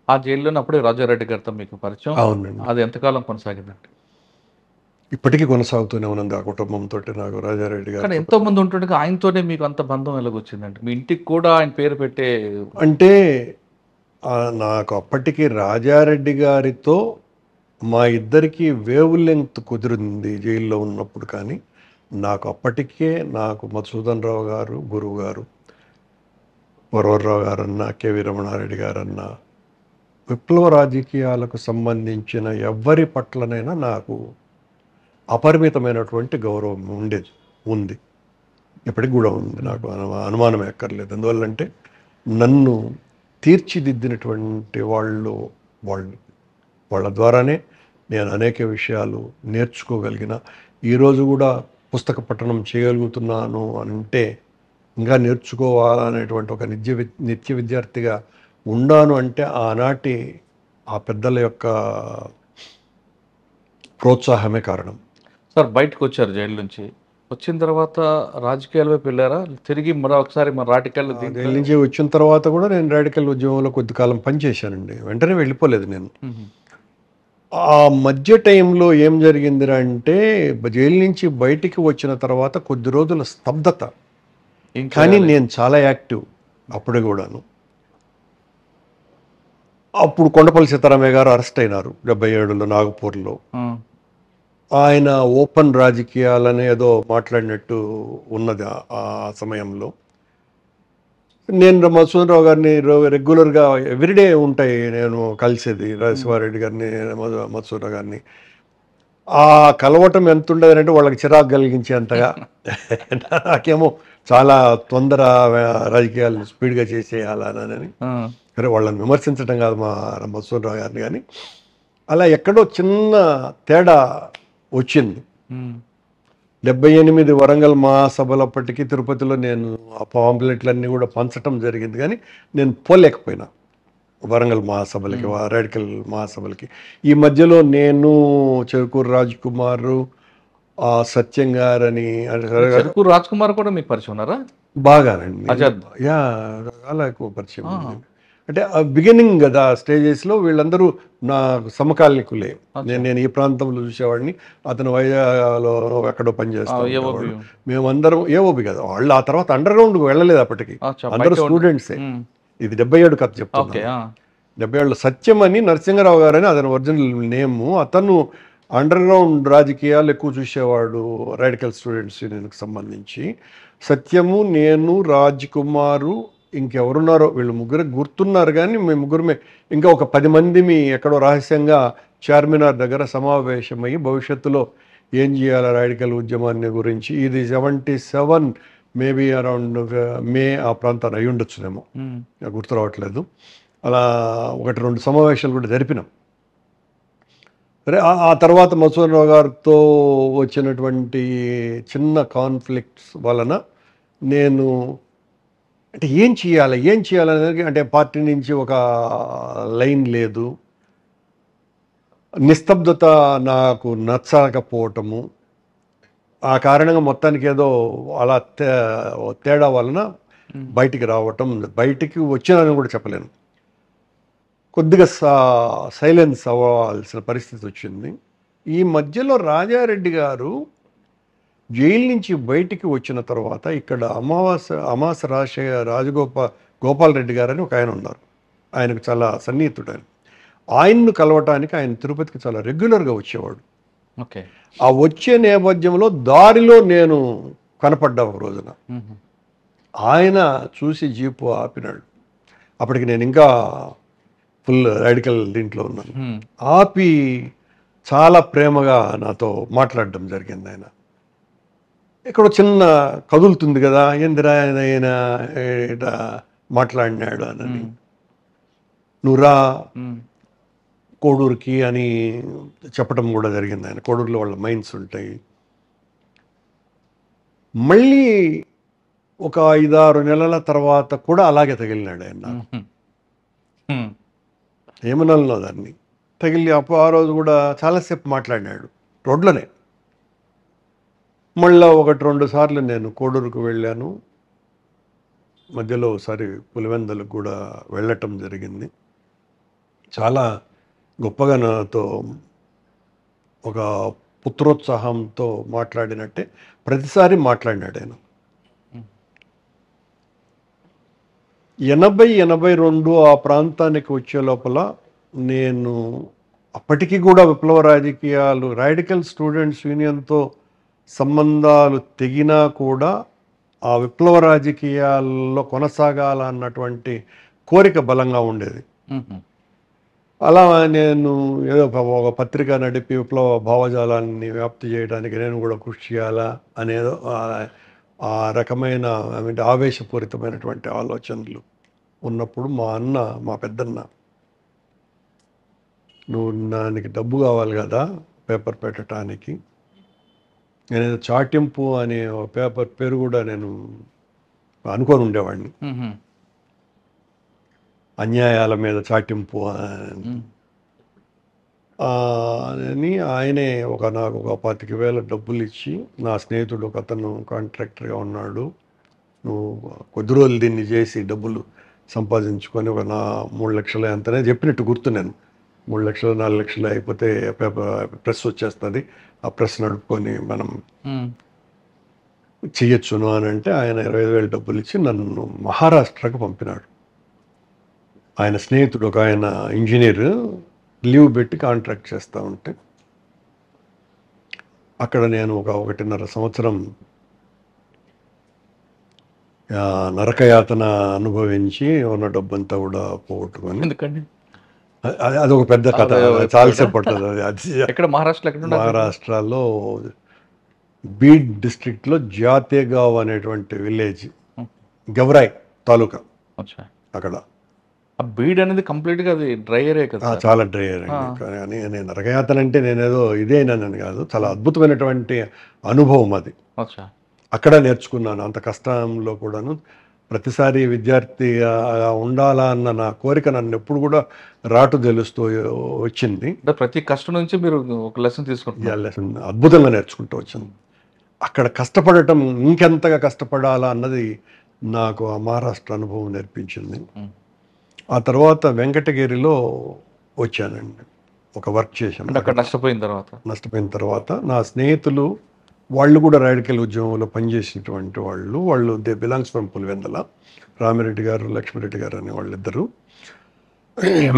ఆ జైల్లోనే అప్పుడే రాజారెడ్డి గారితో మీకు పరిచయం. అవునండి. అది ఎంతకాలం కొనసాగిందండి? ఇప్పటికీ కొనసాగుతూనే ఉన్నది ఆ కుటుంబంతో నాకు రాజారెడ్డి కానీ గారు. ఎంతో మంది ఉంటుండగా ఆయనతోనే మీకు అంత బంధం ఎలాగొచ్చిందండి? మీ ఇంటికి కూడా ఆయన పేరు పెట్టే అంటే నాకు అప్పటికి రాజారెడ్డి గారితో మా ఇద్దరికి వేవ్ లెంగ్త్ కుదిరింది జైల్లో ఉన్నప్పుడు. కానీ నాకు అప్పటికే మధుసూదన్ రావు గారు గురువు గారు, వరవర్రావు గారన్నా, కేవీ రమణారెడ్డి గారన్నా, విప్లవ రాజకీయాలకు సంబంధించిన ఎవ్వరి పట్లనైనా నాకు అపరిమితమైనటువంటి గౌరవం ఉంది. ఇప్పటికి కూడా ఉంది. నాకు అనుమానం ఎక్కర్లేదు. ఎందువల్లంటే నన్ను తీర్చిదిద్దినటువంటి వాళ్ళ ద్వారానే నేను అనేక విషయాలు నేర్చుకోగలిగిన. ఈరోజు కూడా పుస్తక పఠనం చేయగలుగుతున్నాను అంటే ఇంకా నేర్చుకోవాలనేటువంటి ఒక నిత్య విద్యార్థిగా ఉన్నాను అంటే ఆనాటి ఆ పెద్దల యొక్క ప్రోత్సాహమే కారణం. సార్ బయటకు వచ్చారు జైలు నుంచి. వచ్చిన తర్వాత రాజకీయాల వైపు వెళ్ళారా? తిరిగి మరొకసారి మన రాడికల్ జైలు నుంచి వచ్చిన తర్వాత కూడా నేను రాడికల్ ఉద్యమంలో కొద్ది కాలం పనిచేశానండి. వెంటనే వెళ్ళిపోలేదు నేను. ఆ మధ్య టైంలో ఏం జరిగిందిరా అంటే జైలు నుంచి బయటికి వచ్చిన తర్వాత కొద్ది రోజుల స్తబ్దత. కానీ నేను చాలా యాక్టివ్ అప్పుడు కూడాను. అప్పుడు కొండపల్లి సీతారామయ్య గారు అరెస్ట్ అయినారు 77లో నాగపూర్లో. ఆయన ఓపెన్ రాజకీయాలని ఏదో మాట్లాడినట్టు ఉన్నది ఆ సమయంలో. నేను మధుసూదన్ రావు గారిని రెగ్యులర్గా ఎవ్రీడే ఉంటాయి నేను కలిసేది, శివారెడ్డి గారిని, మధుసూదన్ రావు గారిని. ఆ కలవటం ఎంత ఉండదంటే వాళ్ళకి చిరాకు కలిగించేంతగా. నాకేమో చాలా తొందర రాజకీయాలు స్పీడ్గా చేసేయాలని. సరే వాళ్ళని విమర్శించడం కాదు మా మధుసూదన్ రావు గారిని, కానీ అలా ఎక్కడో చిన్న తేడా వచ్చింది. 78 వరంగల్ మహాసభలప్పటికీ తిరుపతిలో నేను ఆ పాంప్లెట్లన్నీ కూడా పంచటం జరిగింది. కానీ నేను పోలేకపోయినా వరంగల్ మహాసభలకి, రాడికల్ మహాసభలకి. ఈ మధ్యలో నేను, చెరుకూరు రాజ్ కుమార్, సత్యం గారని, చెరుకూరు రాజ్ కుమార్ కూడా మీకు పరిచయం ఉన్నారా? బాగానండి. చాలా ఎక్కువ పరిచయం. అంటే బిగినింగ్ కదా స్టేజెస్లో వీళ్ళందరూ నా సమకాలికులే. నేను ఈ ప్రాంతంలో చూసేవాడిని, అతను వైజాగ్లో ఎక్కడో పనిచేస్తాడు. మేమందరం ఏఓబి కదా వాళ్ళు. ఆ తర్వాత అండర్ గ్రౌండ్కి వెళ్ళలేదు అప్పటికి, అందరూ స్టూడెంట్సే. ఇది 77 కథ చెప్తాను. 77లో సత్యం అని నరసింహరావు గారని అతని ఒరిజినల్ నేము. అతను అండర్ గ్రౌండ్ రాజకీయాలు ఎక్కువ చూసేవాడు రాడికల్ స్టూడెంట్స్ యూనియన్కి సంబంధించి. సత్యము, నేను, రాజ్ కుమారు, ఇంకెవరున్నారో వీళ్ళు ముగ్గురు గుర్తున్నారు. కానీ మేము ముగ్గురమే ఇంకా ఒక 10 మంది ఎక్కడో రహస్యంగా చార్మినార్ దగ్గర సమావేశమయ్యి భవిష్యత్తులో ఏం చేయాలి రాడికల్ ఉద్యమాన్ని గురించి. ఇది 77 మేబీ అరౌండ్ మే ఆ ప్రాంతాన్ని అయి ఉండొచ్చునేమో, గుర్తు రావట్లేదు. అలా 1-2 సమావేశాలు కూడా జరిపినాం. సరే ఆ తర్వాత మధుసూదన్ రావు గారితో వచ్చినటువంటి చిన్న కాన్ఫ్లిక్ట్స్ వలన నేను అంటే ఏం చేయాలనేది, అంటే పార్టీ నుంచి ఒక లైన్ లేదు, నిస్తబ్దత నాకు నచ్చకపోవటము, ఆ కారణంగా మొత్తానికి ఏదో అలా తేడా వలన బయటికి రావటం, బయటికి వచ్చినానని కూడా చెప్పలేను, కొద్దిగా సైలెన్స్ అవ్వాల్సిన పరిస్థితి వచ్చింది. ఈ మధ్యలో రాజారెడ్డి గారు జైలు నుంచి బయటికి వచ్చిన తర్వాత ఇక్కడ అమాస గోపాల్ రెడ్డి గారు అని ఒక ఆయన ఉన్నారు. ఆయనకు చాలా సన్నిహితుడు. ఆయన్ను కలవటానికి ఆయన తిరుపతికి చాలా రెగ్యులర్గా వచ్చేవాడు. ఓకే. ఆ వచ్చే నేపథ్యంలో దారిలో నేను కనపడ్డా ఒక రోజున. ఆయన చూసి జీపు ఆపినాడు. అప్పటికి నేను ఇంకా ఫుల్ రాడికల్ దీంట్లో ఉన్నాను. ఆపి చాలా ప్రేమగా నాతో మాట్లాడడం జరిగింది. ఆయన ఇక్కడ చిన్న కదులుతుంది కదా, ఏందిరా ఆయన ఇట్లా మాట్లాడినాడు అని. నువ్వురా కోడూరుకి అని చెప్పడం కూడా జరిగింది. ఆయన కోడూరులో వాళ్ళ మైన్స్ ఉంటాయి. మళ్ళీ ఒక 5-6 నెలల తర్వాత కూడా అలాగే తగిలినాడు ఆయన. ఏమనాలనో దాన్ని తగిలి ఆ రోజు కూడా చాలాసేపు మాట్లాడినాడు రోడ్లోనే. మళ్ళీ 1-2 సార్లు నేను కోడూరుకు వెళ్ళాను. మధ్యలో ఒకసారి పులివెందులకు కూడా వెళ్ళటం జరిగింది. చాలా గొప్పగా నాతో ఒక పుత్రోత్సాహంతో మాట్లాడినట్టే ప్రతిసారి మాట్లాడినాడు ఆయన. 80-82 ఆ ప్రాంతానికి వచ్చే లోపల నేను అప్పటికి కూడా విప్లవ రాజకీయాలు రాడికల్ స్టూడెంట్స్ యూనియన్తో సంబంధాలు తెగినా కూడా ఆ విప్లవ రాజకీయాల్లో కొనసాగాలన్నటువంటి కోరిక బలంగా ఉండేది. అలా నేను ఏదో ఒక పత్రిక నడిపి విప్లవ భావజాలాన్ని వ్యాప్తి చేయడానికి నేను కూడా కృషి చేయాలా అనేదో ఆ రకమైన ఆవేశపూరితమైనటువంటి ఆలోచనలు ఉన్నప్పుడు మా అన్న, మా పెద్దన్న, నువ్వు దానికి డబ్బు కావాలి కదా పేపర్ పెట్టడానికి, నేనేదో చాటింపు అనే పేపర్ పేరు కూడా నేను అనుకొని ఉండేవాడిని. అన్యాయాల మీద చాటింపు అని ఆయనే నాకు ఒక 25,000 డబ్బులు ఇచ్చి, నా స్నేహితుడు ఒక అతను కాంట్రాక్టర్గా ఉన్నాడు, నువ్వు కొద్ది రోజులు దీన్ని చేసి డబ్బులు సంపాదించుకొని ఒక 3 లక్షలు ఎంతనే చెప్పినట్టు గుర్తు. నేను 3 లక్షలు 4 లక్షలు అయిపోతే పేపర్ ప్రెస్ వచ్చేస్తుంది, ఆ ప్రెస్ నడుపుకొని మనం చెయ్యొచ్చును అని అంటే ఆయన 25,000 డబ్బులు ఇచ్చి నన్ను మహారాష్ట్రకు పంపినాడు. ఆయన స్నేహితుడు ఒక ఆయన ఇంజనీర్ లీవ్ పెట్టి కాంట్రాక్ట్ చేస్తూ ఉంటే అక్కడ నేను ఒక 1.5 సంవత్సరం నరకయాతన అనుభవించి ఉన్న డబ్బంతా కూడా పోగొట్టుకొని. ఎందుకండి? అదొక పెద్ద కథ, చాలాసేపు పడుతుంది అది. ఎక్కడ? మహారాష్ట్రలో బీడ్ డిస్ట్రిక్ట్లో జాతేగావ్ అనేటువంటి విలేజ్, గవరాయ్ తాలూకా. అక్కడ బీడ్ అనేది కంప్లీట్గా అది డ్రై ఏరియా కదా? చాలా డ్రై ఏరియా. కానీ నేను నరకయాతన అంటే నేనేదో ఇదేనని కాదు, చాలా అద్భుతమైనటువంటి అనుభవం అది. అక్కడ నేర్చుకున్నాను. అంత కష్టంలో కూడాను ప్రతిసారి విద్యార్థిగా ఉండాలా అన్న నా కోరిక నన్ను ఎప్పుడు కూడా రాటు తెలుస్తూ వచ్చింది. ప్రతి కష్టం నుంచి మీరు ఒక లెసన్ తీసుకుంటున్నారు. లెసన్ అద్భుతంగా నేర్చుకుంటూ వచ్చింది. అక్కడ కష్టపడటం ఇంకెంతగా కష్టపడాలా అన్నది నాకు ఆ మహారాష్ట్ర అనుభవం నేర్పించింది. ఆ తర్వాత వెంకటగిరిలో వచ్చానండి, ఒక వర్క్ చేశాను. అక్కడ నష్టపోయిన తర్వాత నా స్నేహితులు వాళ్ళు కూడా రాడికల్ ఉద్యమంలో పనిచేసినటువంటి వాళ్ళు they belongs from Pulivendula, Ramireddy గారు, లక్ష్మిరెడ్డి గారు అనే వాళ్ళిద్దరూ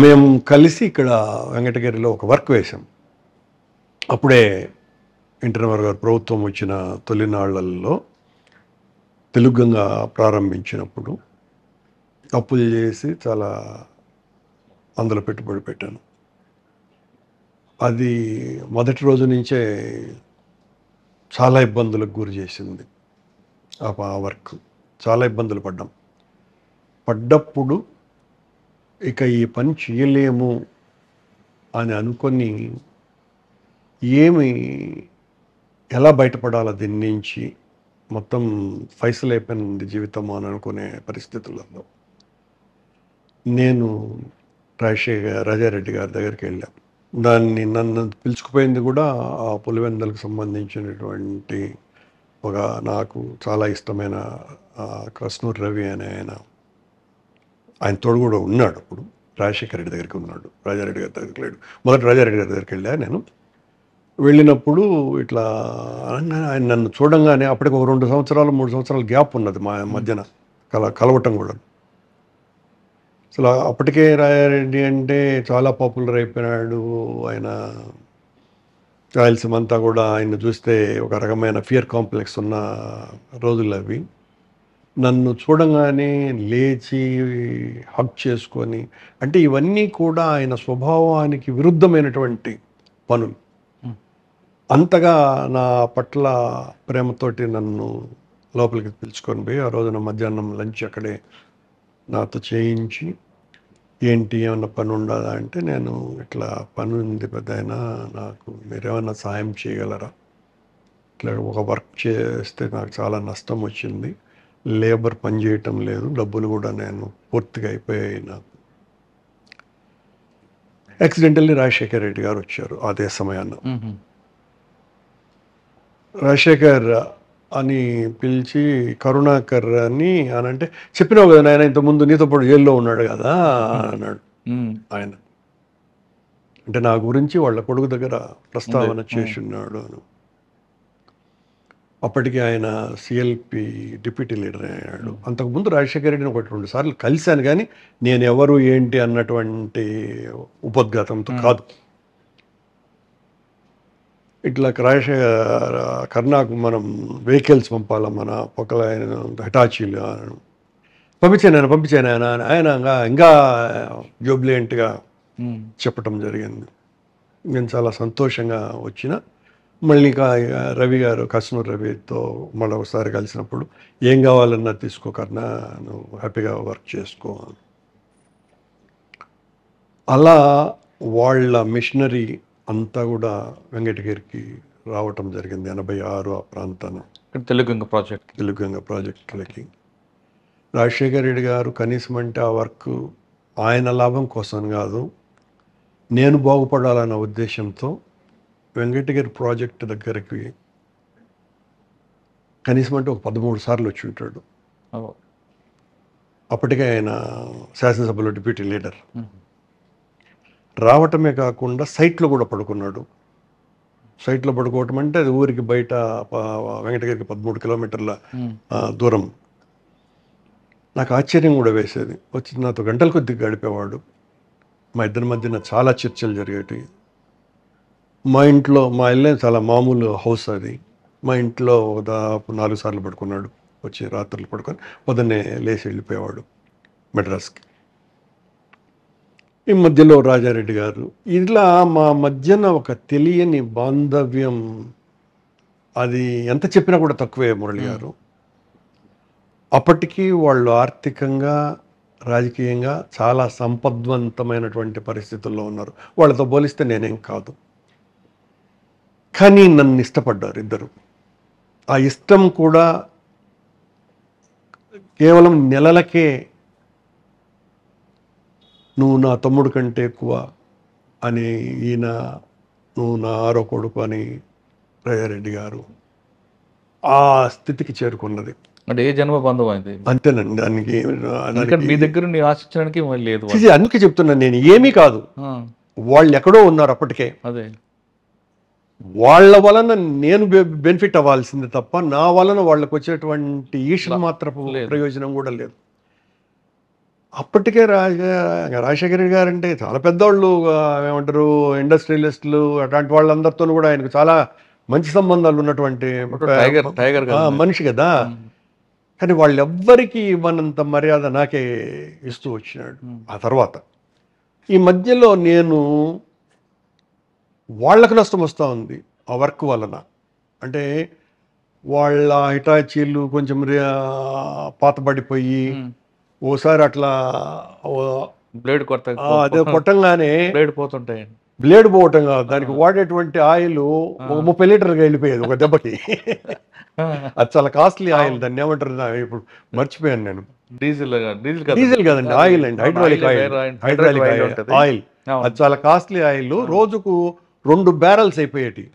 మేము కలిసి ఇక్కడ వెంకటగిరిలో ఒక వర్క్ వేశాం. అప్పుడే ఎన్టీ రామారావు గారు ప్రభుత్వం వచ్చిన తొలినాళ్లలో తెలుగుగా ప్రారంభించినప్పుడు అప్పులు చేసి చాలా అందులో పెట్టుబడి పెట్టాను. అది మొదటి రోజు నుంచే చాలా ఇబ్బందులకు గురి చేసింది. ఆ వర్క్ చాలా ఇబ్బందులు పడ్డప్పుడు ఇక ఈ పని చేయలేము అని అనుకొని ఎలా బయటపడాలో దీని నుంచి, మొత్తం ఫైసల్ అయిపోయింది జీవితం అని అనుకునే పరిస్థితులలో నేను రాజారెడ్డి గారి దగ్గరికి వెళ్ళాను. నన్ను పిలుచుకుపోయింది కూడా ఆ పులివెందులకు సంబంధించినటువంటి ఒక నాకు చాలా ఇష్టమైన కస్నూర్ రవి అనే ఆయన తోడు కూడా ఉన్నాడు. అప్పుడు రాజశేఖర రెడ్డి దగ్గరికి ఉన్నాడు, రాజారెడ్డి గారి దగ్గరికి లేడు. మొదటి రాజారెడ్డి గారి దగ్గరికి నేను వెళ్ళినప్పుడు ఇట్లా ఆయన నన్ను చూడంగానే, అప్పటికి ఒక 2 సంవత్సరాలు 3 సంవత్సరాలు గ్యాప్ ఉన్నది మా మధ్యన కలవటం కూడా. అసలు అప్పటికే రాజారెడ్డి అంటే చాలా పాపులర్ అయిపోయినాడు. ఆయన రాయలసీమ అంతా కూడా ఆయన చూస్తే ఒక రకమైన ఫియర్ కాంప్లెక్స్ ఉన్న రోజులు అవి. నన్ను చూడంగానే లేచి హగ్ చేసుకొని, అంటే ఇవన్నీ కూడా ఆయన స్వభావానికి విరుద్ధమైనటువంటి పనులు. అంతగా నా పట్ల ప్రేమతోటి నన్ను లోపలికి పిలుచుకొని పోయి ఆ రోజున మధ్యాహ్నం లంచ్ అక్కడే నాతో చేయించి, ఏంటి ఏమన్నా పని ఉండదా అంటే, నేను ఇట్లా పని ఉంది పెద్దాయన, నాకు మీరేమన్నా సాయం చేయగలరా, ఇట్లా ఒక వర్క్ చేస్తే నాకు చాలా నష్టం వచ్చింది, లేబర్ పని చేయటం లేదు, డబ్బులు కూడా నేను పూర్తిగా అయిపోయాయి నాకు. యాక్సిడెంటల్లీ రాజశేఖర రెడ్డి గారు వచ్చారు అదే సమయాన్ని. రాజశేఖర్ అని పిలిచి కరుణాకర్ అని అంటే, చెప్పినావు కదా నాయన ఇంతకుముందు నీతో పాటు జైల్లో ఉన్నాడు కదా అన్నాడు ఆయన. అంటే నా గురించి వాళ్ళ కొడుకు దగ్గర ప్రస్తావన చేసి ఉన్నాడు అని. అప్పటికి ఆయన సిఎల్పి డిప్యూటీ లీడర్ అయ్యాడు. అంతకుముందు రాజశేఖర రెడ్డిని 1-2 సార్లు కలిశాను, కానీ నేను ఎవరు ఏంటి అన్నటువంటి ఉపోద్ఘాతంతో కాదు. ఇట్లా కర్ణాకు మనం వెహికల్స్ పంపాలా, మన పక్కల హెటాచీలు పంపించాను ఆయన ఇంకా జూబ్లియంట్గా చెప్పటం జరిగింది. నేను చాలా సంతోషంగా వచ్చిన. మళ్ళీ రవి గారు, కస్నూర్ రవితో మళ్ళీ ఒకసారి కలిసినప్పుడు ఏం కావాలన్నా తీసుకో కర్ణా, నువ్వు హ్యాపీగా వర్క్ చేసుకో. అలా వాళ్ళ మిషనరీ అంతా కూడా వెంకటగిరికి రావటం జరిగింది 86 ఆ ప్రాంతాన. తెలుగుగంగ ప్రాజెక్టులకి రాజశేఖర రెడ్డి గారు కనీసం అంటే ఆ వర్క్ ఆయన లాభం కోసం కాదు, నేను బాగుపడాలన్న ఉద్దేశంతో వెంకటగిరి ప్రాజెక్టు దగ్గరికి కనీసం అంటే ఒక 13 సార్లు వచ్చి ఉంటాడు. అప్పటికే ఆయన శాసనసభలో డిప్యూటీ లీడర్. రావటమే కాకుండా సైట్లో కూడా పడుకున్నాడు. సైట్లో పడుకోవటం అంటే అది ఊరికి బయట వెంకటగిరికి 13 కిలోమీటర్ల దూరం. నాకు ఆశ్చర్యం కూడా వేసేది. వచ్చి నాతో గంటల కొద్ది గడిపేవాడు. మా ఇద్దరి మధ్యన చాలా చర్చలు జరిగేవి. మా ఇల్లే చాలా మామూలు హౌస్ అది. మా ఇంట్లో దాదాపు 4 సార్లు పడుకున్నాడు. వచ్చి రాత్రులు పడుకొని పొద్దున్నే లేచి వెళ్ళిపోయేవాడు మెడ్రాస్కి. ఈ మధ్యలో రాజారెడ్డి గారు, ఇలా మా మధ్యన ఒక తెలియని బాంధవ్యం, అది ఎంత చెప్పినా కూడా తక్కువే మురళి గారు. అప్పటికి వాళ్ళు ఆర్థికంగా, రాజకీయంగా చాలా సంపద్వంతమైనటువంటి పరిస్థితుల్లో ఉన్నారు. వాళ్ళతో పోలిస్తే నేనేం కాదు. కానీ నన్ను ఇష్టపడ్డారు ఇద్దరు. ఆ ఇష్టం కూడా కేవలం నెలలకే నువ్వు నా తమ్ముడు కంటే ఎక్కువ అని, ఈయన నువ్వు నా 6వ కొడుకు అని రాజారెడ్డి గారు ఆ స్థితికి చేరుకున్నది. అంటే ఏ జన్మ బంధం అయింది అంతేనండి. దానికి మీ దగ్గర నీ ఆశించడానికి లేదు. అందుకే చెప్తున్నాను, నేను ఏమీ కాదు. వాళ్ళు ఎక్కడో ఉన్నారు అప్పటికే. అదే వాళ్ళ వలన నేను బెనిఫిట్ అవ్వాల్సింది తప్ప నా వలన వాళ్ళకు వచ్చేటువంటి ఈషన్ మాత్రపు ప్రయోజనం కూడా లేదు. అప్పటికే రాజశేఖర రెడ్డి గారు అంటే చాలా పెద్దవాళ్ళు, ఏమంటారు, ఇండస్ట్రియలిస్టులు, అట్లాంటి వాళ్ళందరితో కూడా ఆయనకు చాలా మంచి సంబంధాలు ఉన్నటువంటి మనిషి కదా. కానీ వాళ్ళెవ్వరికీ ఇవ్వనంత మర్యాద నాకే ఇస్తూ వచ్చినాడు. ఆ తర్వాత ఈ మధ్యలో నేను వాళ్లకు నష్టం వస్తూ ఉంది ఆ వర్క్ వలన. అంటే వాళ్ళ హిటాచీలు కొంచెం పాతబడిపోయి ఓసారి అట్లా బ్లేడ్ అదే కొట్టంగానే బ్లేడ్ పోవటం కాదు, దానికి వాడేటువంటి ఆయిల్ 30 లీటర్గా వెళ్ళిపోయేది ఒక దెబ్బకి. అది చాలా కాస్ట్లీ ఆయిల్. దాన్ని ఏమంటారు, ఇప్పుడు మర్చిపోయాను నేను. డీజిల్ కదండి, ఆయిల్ అండి, హైడ్రాలిక్ ఆయిల్. అది చాలా కాస్ట్లీ ఆయిల్. రోజుకు 2 బ్యారల్స్ అయిపోయేటి.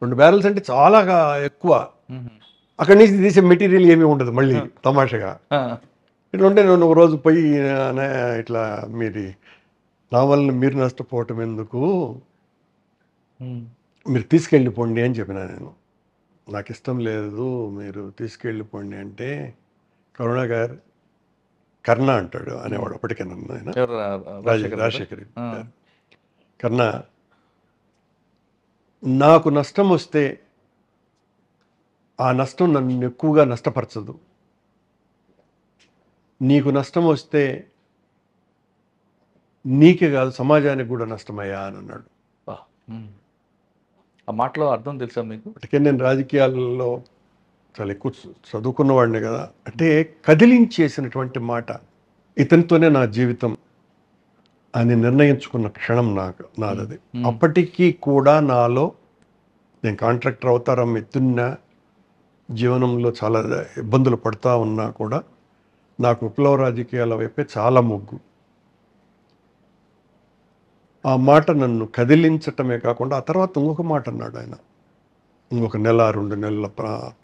2 బ్యారల్స్ అంటే చాలా ఎక్కువ. అక్కడి నుంచి తీసే మెటీరియల్ ఏమీ ఉండదు మళ్ళీ తమాషగా. ఇట్లా ఉంటే నేను ఒక రోజు పోయి ఇట్లా నా వల్ల మీరు నష్టపోవటం ఎందుకు, మీరు తీసుకెళ్ళిపోండి అని చెప్పిన. నేను నాకు ఇష్టం లేదు మీరు తీసుకెళ్ళిపోండి అంటే, కర్ణ అంటాడు అనేవాడు అప్పటికే నన్ను ఆయన, రాజశేఖర్ కర్ణ, నాకు నష్టం వస్తే ఆ నష్టం నన్ను ఎక్కువగా నష్టపరచదు, నీకు నష్టం వస్తే నీకే కాదు సమాజానికి కూడా నష్టమయ్యా అని అన్నాడు. ఆ మాటలో అర్థం తెలుసా మీకు? అటుకే నేను రాజకీయాల్లో చాలా ఎక్కువ చదువుకున్నవాడిని కదా, అంటే కదిలించేసినటువంటి మాట. ఇతనితోనే నా జీవితం అని నిర్ణయించుకున్న క్షణం నాదది. అప్పటికీ కూడా నాలో, నేను కాంట్రాక్టర్ అవతారం ఎత్తున్నా, జీవనంలో చాలా ఇబ్బందులు పడుతూ ఉన్నా కూడా నాకు విప్లవ రాజకీయాల వైపే చాలా మొగ్గు. ఆ మాట నన్ను కదిలించటమే కాకుండా ఆ తర్వాత ఇంకొక మాట అన్నాడు ఆయన, ఇంకొక నెల 2 నెలల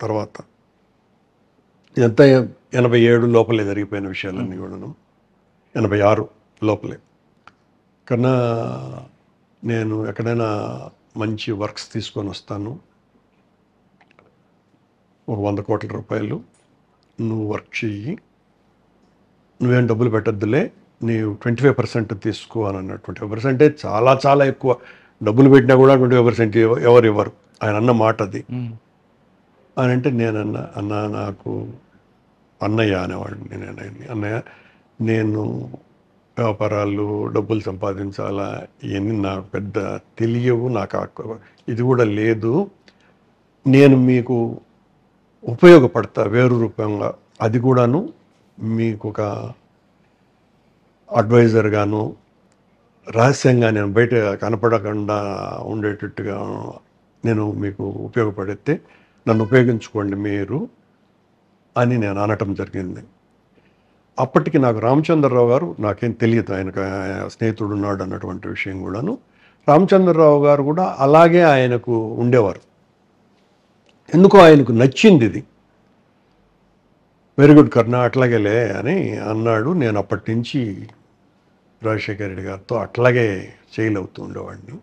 తర్వాత. ఇదంతా 87 లోపలే జరిగిపోయిన విషయాలన్నీ కూడాను, 86 లోపలే. కన్నా నేను ఎక్కడైనా మంచి వర్క్స్ తీసుకొని వస్తాను, ఒక 100 కోట్ల రూపాయలు నువ్వు వర్క్ చెయ్యి, నువ్వేం డబ్బులు పెట్టద్దులే, నీవు 25% తీసుకో అని అన్నాడు. 25% చాలా చాలా ఎక్కువ. డబ్బులు పెట్టినా కూడా 25% ఎవరు ఇవ్వరు. ఆయన అన్న మాట అది. అని అంటే అన్న నాకు అన్నయ్య అనేవాడిని. నేను అన్నయ్య, నేను వ్యాపారాలు, డబ్బులు సంపాదించాలా, ఇవన్నీ నాకు పెద్ద తెలియవు, నాకు ఇది కూడా లేదు. నేను మీకు ఉపయోగపడతా వేరు రూపంగా, అది కూడాను మీకు ఒక అడ్వైజర్గాను, రహస్యంగా నేను బయట కనపడకుండా ఉండేటట్టుగా నేను మీకు ఉపయోగపడితే నన్ను ఉపయోగించుకోండి మీరు అని నేను అనటం జరిగింది. అప్పటికి నాకు రామచంద్రరావు గారు, నాకేం తెలియదు ఆయనకు స్నేహితుడు ఉన్నాడు అన్నటువంటి విషయం కూడాను. రామచంద్రరావు గారు కూడా అలాగే ఆయనకు ఉండేవారు. ఎందుకో ఆయనకు నచ్చింది ఇది. వెరీ గుడ్ కర్ణ, అట్లాగేలే అని అన్నాడు. నేను అప్పటి నుంచి రాజశేఖర రెడ్డి గారితో అట్లాగే ఫెయిల్ అవుతూ ఉండేవాడిని.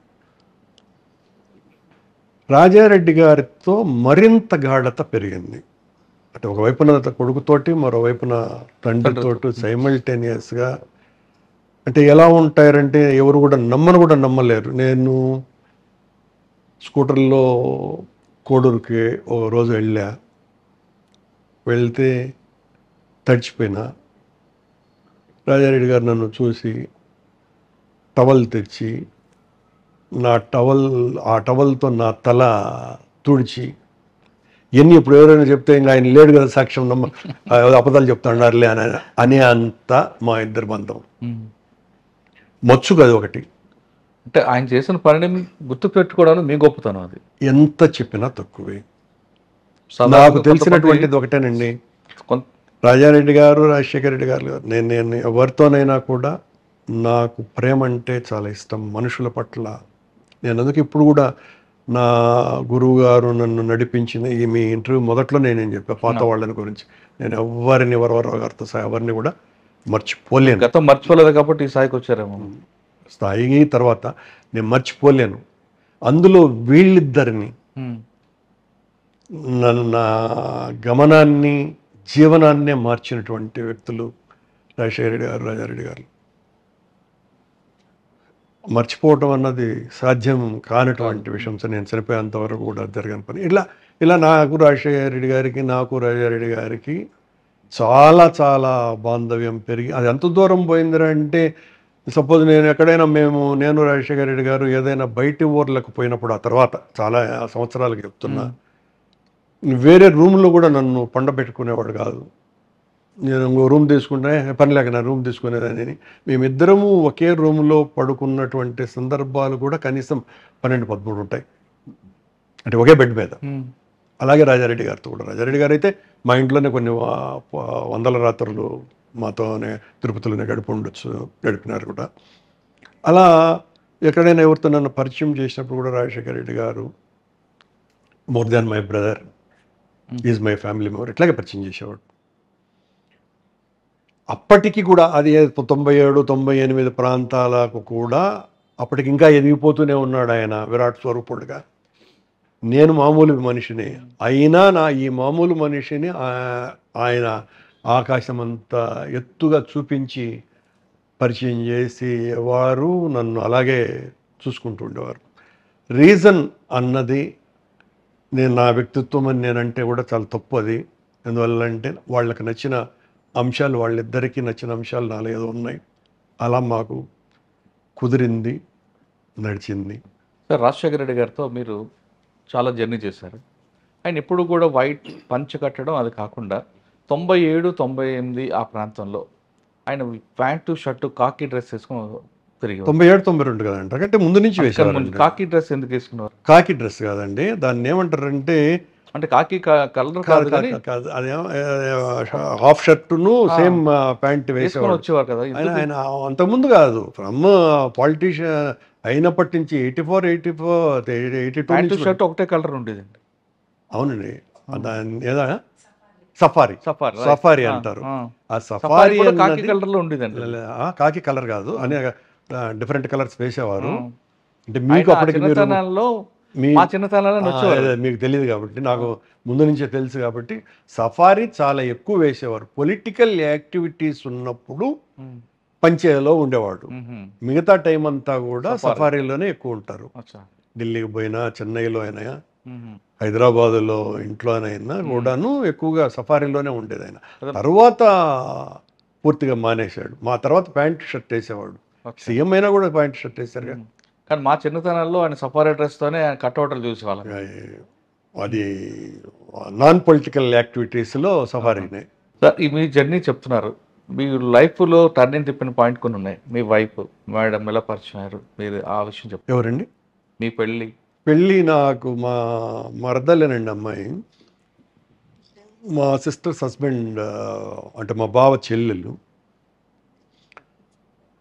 రాజారెడ్డి గారితో మరింత గాఢత పెరిగింది. అంటే ఒకవైపున కొడుకుతోటి, మరోవైపున తండ్రితోటి సైమల్టేనియస్గా. అంటే ఎలా ఉంటారంటే ఎవరు కూడా నమ్మలేరు. నేను స్కూటర్లో కోడూరుకి ఒక రోజు వెళ్తే తడిచిపోయినా, రాజారెడ్డి గారు నన్ను చూసి టవల్ తెచ్చి ఆ టవల్తో నా తల తుడిచి, ఎన్ని ఇప్పుడు ఎవరైనా చెప్తే ఇంకా ఆయన లేడు కదా సాక్ష్యం, అబద్ధాలు చెప్తాడారులే అనే అంత మా ఇద్దరి బంధం. మచ్చు కదా ఒకటి. అంటే ఆయన చేసిన పనిని గుర్తు పెట్టుకోవడానికి మీ గొప్పతనం అది. ఎంత చెప్పినా తక్కువే. నాకు తెలిసినటువంటిది ఒకటేనండి, రాజారెడ్డి గారు, రాజశేఖర రెడ్డి గారు, నేను ఎవరితోనైనా కూడా నాకు ప్రేమ అంటే చాలా ఇష్టం, మనుషుల పట్ల. నేను అందుకే ఇప్పుడు కూడా నా గురువు గారు నన్ను నడిపించిన మీ ఇంటర్వ్యూ మొదట్లో నేనేం చెప్పా పాత వాళ్ళని గురించి, నేను ఎవరిని వరవరరావు గారితో ఎవరిని కూడా మర్చిపోలేను. గతం మర్చిపోలేదు కాబట్టి ఈ స్థాయికి వచ్చారేమో. స్థాయి తర్వాత నేను మర్చిపోలేను. అందులో వీళ్ళిద్దరిని నా గమనాన్ని, జీవనాన్నే మార్చినటువంటి వ్యక్తులు రాజశేఖర రెడ్డి గారు, రాజారెడ్డి గారు. మర్చిపోవటం అన్నది సాధ్యం కానటువంటి విషయం. నేను చనిపోయేంత వరకు కూడా జరగని పని. ఇలా నాకు రాజశేఖర రెడ్డి గారికి, నాకు రాజారెడ్డి గారికి చాలా చాలా బాంధవ్యం పెరిగి, అది ఎంత దూరం పోయిందంటే, సపోజ్ నేను రాజశేఖర రెడ్డి గారు ఏదైనా బయటి ఊర్లకు పోయినప్పుడు, ఆ తర్వాత చాలా సంవత్సరాలకు చెప్తున్నా, వేరే రూమ్లో కూడా నన్ను పండబెట్టుకునేవాడు కాదు. నేను ఇంకో రూమ్ తీసుకుంటే పని లేక నా రూమ్ తీసుకునేదాన్ని. మేమిద్దరము ఒకే రూమ్లో పడుకున్నటువంటి సందర్భాలు కూడా కనీసం 12-13 ఉంటాయి, అంటే ఒకే బెడ్ మీద. అలాగే రాజారెడ్డి గారితో కూడా. రాజారెడ్డి గారు అయితే మా ఇంట్లోనే కొన్ని వందల రాత్రులు మాతోనే తిరుపతిలోనే గడిపినారు కూడా. అలా ఎక్కడైనా ఎవరితో నన్ను పరిచయం చేసినప్పుడు కూడా రాజశేఖర రెడ్డి గారు more than my brother, is my family member, ఇట్లాగే పరిచయం చేసేవాడు. అప్పటికి కూడా అది 97-98 ప్రాంతాలకు కూడా అప్పటికి ఇంకా ఎదిగిపోతూనే ఉన్నాడు ఆయన, విరాట్ స్వరూపుడుగా. నేను మామూలు మనిషిని అయినా ఈ మామూలు మనిషిని ఆయన ఆకాశమంతా ఎత్తుగా చూపించి పరిచయం చేసేవారు, నన్ను అలాగే చూసుకుంటూ ఉండేవారు. రీజన్ అన్నది నా వ్యక్తిత్వం అని నేనంటే కూడా చాలా తప్పు అది. ఎందువల్లంటే వాళ్ళకి నచ్చిన అంశాలు, వాళ్ళిద్దరికీ నచ్చిన అంశాలు 4-5 ఉన్నాయి. అలా మాకు కుదిరింది, నడిచింది. సార్, రాజశేఖర రెడ్డి గారితో మీరు చాలా జర్నీ చేశారు. ఆయన ఎప్పుడు కూడా వైట్ పంచ కట్టడం అది కాకుండా 97-98 ఆ ప్రాంతంలో ఆయన ప్యాంటు షర్టు కాకి డ్రెస్ వేసుకుని తిరిగి 97-92 కదండి, అంటే ముందు నుంచి వేసారు. కాకి డ్రెస్ ఎందుకు వేసుకున్నారు? కాకి డ్రెస్ కాదండి, దాన్ని ఏమంటారంటే అంటే కాకి కలర్ కాదు కాదు కానీ కాదు కాదు అదేమో హాఫ్ షర్టును సేమ్ ప్యాంట్ వేసుకొని వేసేవాడు. వచ్చేవారు కదా. ఆయన ఆయన అంతకుముందు కాదు, ఫ్రమ్ పాలిటీషియన్ అయినప్పటి నుంచి 82 ప్యాంటు నుంచి. షర్ట్ ఒకటే కలర్ ఉండేదండి. అవునండి, దాని ఏదా సఫారీ సఫారీ సఫారీ అంటారు. ఆ సఫారీ సఫారీ కూడా కాకి అన్నది కలర్ లో ఉండేదండి. కాకి కలర్ కాదు అని డిఫరెంట్ కలర్స్ వేసేవారు. ఉమ్. అంటే మీకు ఆయన అప్పటికి మీరు చిన్నతనంలో మా చిన్నతనంలో వచ్చేవారు. మీకు తెలియదు కాబట్టి, నాకు ముందు నుంచే తెలుసు కాబట్టి, సఫారీ చాలా ఎక్కువ వేసేవారు. పొలిటికల్ యాక్టివిటీస్ ఉన్నప్పుడు ఉమ్. పంచేలో ఉండేవాడు. ఉహుం. మిగతా టైం అంతా కూడా సఫారీలోనే ఎక్కువ ఉంటారు. అచ్చా. ఢిల్లీకి పోయినా, చెన్నైలో అయినా, ఉహుం. హైదరాబాదులో ఇంట్లోనైనా కూడాను ఎక్కువగా సఫారీలోనే ఉండేది ఆయన. అదే. తర్వాత పూర్తిగా మానేశాడు. మా తర్వాత ప్యాంట్ షర్ట్ వేసేవాడు. ఓకే. సీఎం అయినా కూడా ప్యాంట్ షర్ట్ వేశారుగా. కానీ మా చిన్నతనంలో ఆయన సఫారీ డ్రెస్ తోనే ఆయన కట్అవుట్లు చూసేవాళ్ళం. అది నాన్ పొలిటికల్ యాక్టివిటీస్లో సఫారీనే. సార్, ఈ మీ జర్నీ చెప్తున్నారు. మీ లైఫ్లో టర్నింగ్ తిప్పిన పాయింట్ కొన్ని ఉన్నాయి. మీ వైఫ్ మేడం ఎలా పరిచయం అయ్యారు, మీరు ఆ విషయం చెప్తారు. ఎవరండి? మీ పెళ్ళి. పెళ్ళి నాకు మా మరదలేనండి అమ్మాయి. మా సిస్టర్స్ హస్బెండ్, అంటే మా బావ చెల్లెలు.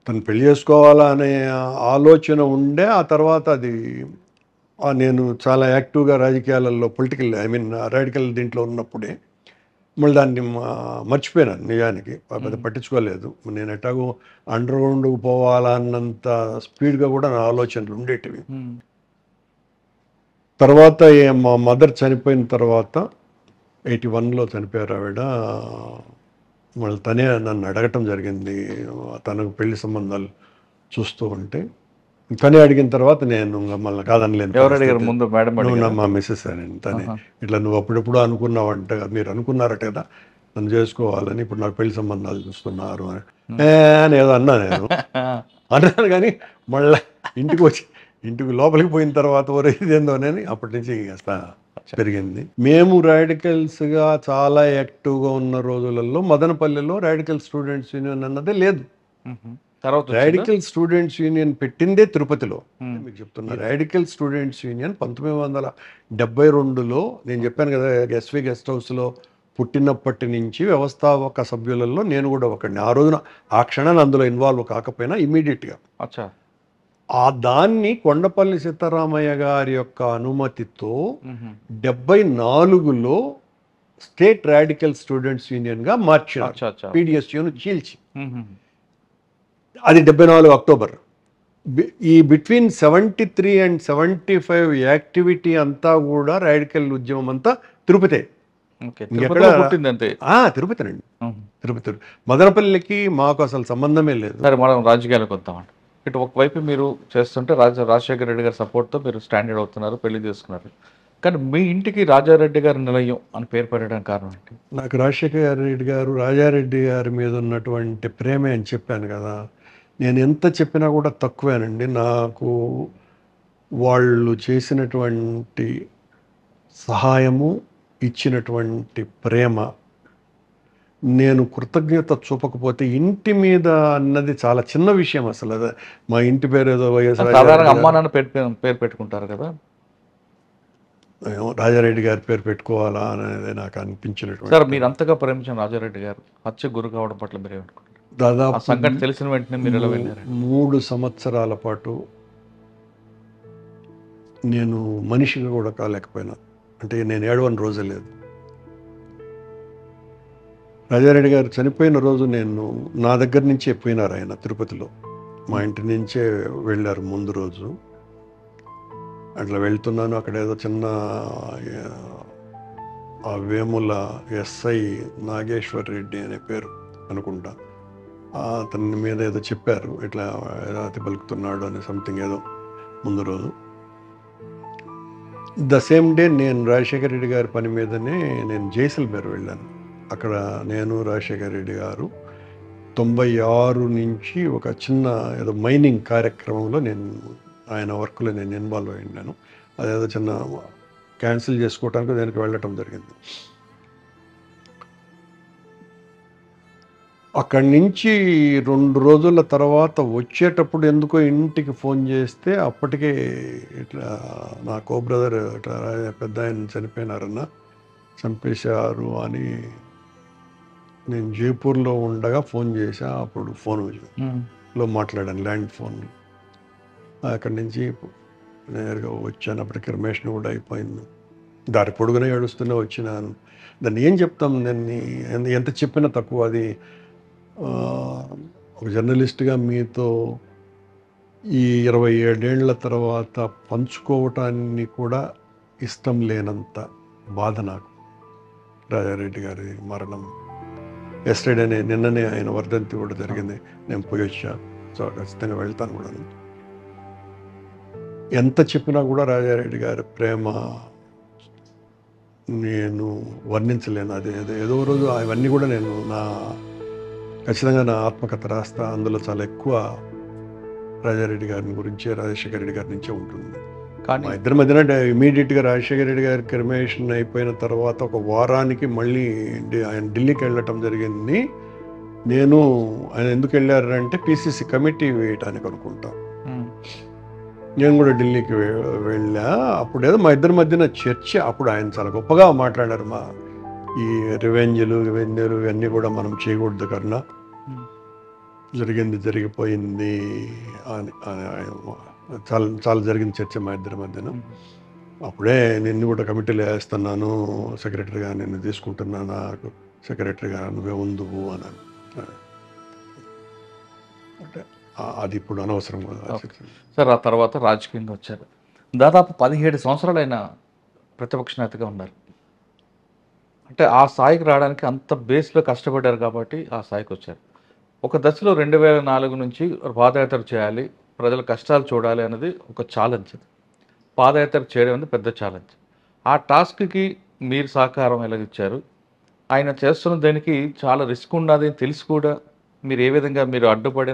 తను పెళ్లి చేసుకోవాలా అనే ఆలోచన ఉండే. ఆ తర్వాత అది నేను చాలా యాక్టివ్గా రాజకీయాలలో పొలిటికల్ రాడికల్ దీంట్లో ఉన్నప్పుడే మళ్ళీ దాన్ని మర్చిపోయినాను. నిజానికి పెద్ద పట్టించుకోలేదు. నేను ఎట్లాగో అండర్ గ్రౌండ్కి పోవాలన్నంత స్పీడ్గా కూడా నా ఆలోచనలు ఉండేటివి. తర్వాత మా మదర్ చనిపోయిన తర్వాత 81లో చనిపోయారు ఆవిడ. మళ్ళీ తనే నన్ను అడగటం జరిగింది, తనకు పెళ్లి సంబంధాలు చూస్తూ ఉంటే. తనే అడిగిన తర్వాత నేను మళ్ళీ కాదనలేను. ఎవరు అడిగారు ముందు? మేడం నువ్వు మా మిస్సెస్ అని. తనే ఇట్లా నువ్వు అప్పుడెప్పుడు అనుకున్నావంట, మీరు అనుకున్నారట కదా నన్ను చేసుకోవాలని, ఇప్పుడు నాకు పెళ్లి సంబంధాలు చూస్తున్నారు అని ఏదో అన్నా. నేను అన్నాను కానీ మళ్ళీ ఇంటికి లోపలికి పోయిన తర్వాత ఇదేందోనని అప్పటి నుంచి పెరిగింది. మేము రాడికల్స్గా చాలా యాక్టివ్గా ఉన్న రోజులలో మదనపల్లిలో రాడికల్ స్టూడెంట్స్ యూనియన్ అన్నదే లేదు. రాడికల్ స్టూడెంట్స్ యూనియన్ పెట్టిందే తిరుపతిలో. మీకు చెప్తున్నా, రాడికల్ స్టూడెంట్స్ యూనియన్ 1972లో నేను చెప్పాను కదా, ఎస్వి గెస్ట్ హౌస్లో పుట్టినప్పటి నుంచి వ్యవస్థాపక సభ్యులలో నేను కూడా ఒకడిని. ఆ రోజున ఆ క్షణాన్ని అందులో ఇన్వాల్వ్ కాకపోయినా ఇమీడియట్గా దాన్ని కొండపల్లి సీతారామయ్య గారి యొక్క అనుమతితో 74లో స్టేట్ రాడికల్ స్టూడెంట్స్ యూనియన్గా మార్చారు. పీడిఎస్యూను చీల్చి. అది 74 అక్టోబర్. ఈ బిట్వీన్ 73 and 75 యాక్టివిటీ అంతా కూడా రాడికల్ ఉద్యమం అంతా తిరుపతే. తిరుపతినండి, తిరుపతి. మదనపల్లికి మాకు అసలు సంబంధమే లేదు. సరే, మనం రాజకీయాలకు వద్దామండి. ఇటు ఒకవైపు మీరు చేస్తుంటే రాజశేఖర రెడ్డి గారి సపోర్ట్తో మీరు స్టాండర్డ్ అవుతున్నారు, పెళ్లి చేసుకున్నారు. కానీ మీ ఇంటికి రాజారెడ్డి గారి నిలయం అని పేరు పెట్టడానికి కారణం ఏంటి? నాకు రాజశేఖర రెడ్డి గారు, రాజారెడ్డి గారి మీద ఉన్నటువంటి ప్రేమే అని చెప్పాను కదా. నేను ఎంత చెప్పినా కూడా తక్కువేనండి. నాకు వాళ్ళు చేసినటువంటి సహాయము, ఇచ్చినటువంటి ప్రేమ, నేను కృతజ్ఞత చూపకపోతే ఇంటి మీద అన్నది చాలా చిన్న విషయం. అసలు అదే మా ఇంటి పేరు ఏదో సాధారణంగా అమ్మా నాన్న పేరు పెట్టుకుంటారు కదా, రాజారెడ్డి గారి పేరు పెట్టుకోవాలా అనేది నాకు అనిపించినటువంటి. సార్, మీరు అంతగా ప్రేమించిన రాజారెడ్డి గారు హత్య గురి కావడం పట్ల మీరు ఏమనుకుంటారు? దాదాపు సంఘటన తెలిసిన వెంటనే మీరు ఎలా వెళ్ళారు? 3 సంవత్సరాల పాటు నేను మనిషిగా కూడా కాలేకపోయినా. అంటే నేను ఏడవని రోజే లేదు. రాజారెడ్డి గారు చనిపోయిన రోజు నా దగ్గర నుంచే పోయినారు ఆయన తిరుపతిలో. మా ఇంటి నుంచే వెళ్ళారు ముందు రోజు. అట్లా వెళ్తున్నాను, అక్కడ ఏదో చిన్న ఆ వేముల ఎస్ఐ నాగేశ్వర్ రెడ్డి అనే పేరు అనుకుంటా, అతని మీద ఏదో చెప్పారు, ఇట్లా రాతి పలుకుతున్నాడు అని సంథింగ్ ఏదో ముందు రోజు. ద సేమ్ డే నేను రాజశేఖర రెడ్డి గారి పని మీదనే నేను జైసల్మేర్ వెళ్ళాను. అక్కడ నేను రాజశేఖర రెడ్డి గారు 96 నుంచి ఒక చిన్న ఏదో మైనింగ్ కార్యక్రమంలో ఆయన వర్క్లో నేను ఇన్వాల్వ్ అయి ఉన్నాను. అదేదో చిన్న క్యాన్సిల్ చేసుకోవడానికి దానికి వెళ్ళటం జరిగింది. అక్కడి నుంచి 2 రోజుల తర్వాత వచ్చేటప్పుడు ఎందుకో ఇంటికి ఫోన్ చేస్తే అప్పటికే ఇట్లా నా బ్రదర్ ఇట్లా పెద్ద ఆయన చనిపోయినారన్న, చంపేశారు అని నేను జైపూర్లో ఉండగా ఫోన్ చేశా. అప్పుడు ఫోన్లో మాట్లాడాను, ల్యాండ్ ఫోన్. అక్కడి నుంచి నేరుగా వచ్చాను. అప్పటికి రమేష్ని కూడా అయిపోయింది. దారి పొడుగునే ఏడుస్తూనే వచ్చినాను. దాన్ని ఏం చెప్తాం, దాన్ని ఎంత చెప్పినా తక్కువ. అది ఒక జర్నలిస్ట్గా మీతో ఈ 27 ఏళ్ల తర్వాత పంచుకోవటాన్ని కూడా ఇష్టం లేనంత బాధ నాకు. రాజారెడ్డి గారి మరణం ఎస్టర్డేనే, నిన్ననే ఆయన వర్ధంతి కూడా జరిగింది. నేను పోయి వచ్చా. సో ఖచ్చితంగా వెళ్తాను కూడా. ఎంత చెప్పినా కూడా రాజారెడ్డి గారి ప్రేమ నేను వర్ణించలేను. అదే ఏదో రోజు అవన్నీ కూడా నేను ఖచ్చితంగా నా ఆత్మకథ రాస్తా. అందులో చాలా ఎక్కువ రాజారెడ్డి గారిని గురించి, రాజశేఖర రెడ్డి గారి నుంచే ఉంటుంది. కానీ మా ఇద్దరి మధ్యన ఇమీడియట్గా రాజశేఖర రెడ్డి గారి క్రిమేషన్ అయిపోయిన తర్వాత ఒక వారానికి మళ్ళీ ఆయన ఢిల్లీకి వెళ్ళటం జరిగింది. ఆయన ఎందుకు వెళ్ళారంటే పిసిసి కమిటీ వేయటానికి అనుకుంటా. నేను కూడా ఢిల్లీకి వెళ్ళా. అప్పుడు ఏదో మా ఇద్దరి మధ్యన చర్చ. అప్పుడు ఆయన చాలా గొప్పగా మాట్లాడారు. ఈ రివెంజ్లు ఇవన్నీ కూడా మనం చేయకూడదు కన్నా, జరిగింది జరిగిపోయింది అని చాలా చాలా జరిగిన చర్చ మా ఇద్దరి మధ్యన. అప్పుడే నిన్ను కూడా కమిటీలో వేస్తున్నాను, సెక్రటరీగా నిన్ను తీసుకుంటున్నాను, నాకు సెక్రటరీగా నువ్వే ఉందువు అని. అంటే అది ఇప్పుడు అనవసరం. సార్ ఆ తర్వాత రాజకీయంగా వచ్చారు. దాదాపు 17 సంవత్సరాలైన ప్రతిపక్ష నేతగా ఉన్నారు. అంటే ఆ స్థాయికి రావడానికి అంత బేస్లో కష్టపడ్డారు కాబట్టి ఆ స్థాయికి వచ్చారు. ఒక దశలో 2004 నుంచి పాదయాత్ర చేయాలి, ప్రజల కష్టాలు చూడాలి అనేది ఒక ఛాలెంజ్. పాదయాత్ర చేయడం అనేది పెద్ద ఛాలెంజ్. ఆ టాస్క్కి మీరు సహకారం ఎలాగిచ్చారు? ఆయన చేస్తున్న దానికి చాలా రిస్క్ ఉన్నది తెలిసి కూడా మీరు ఏ విధంగా మీరు అడ్డుపడి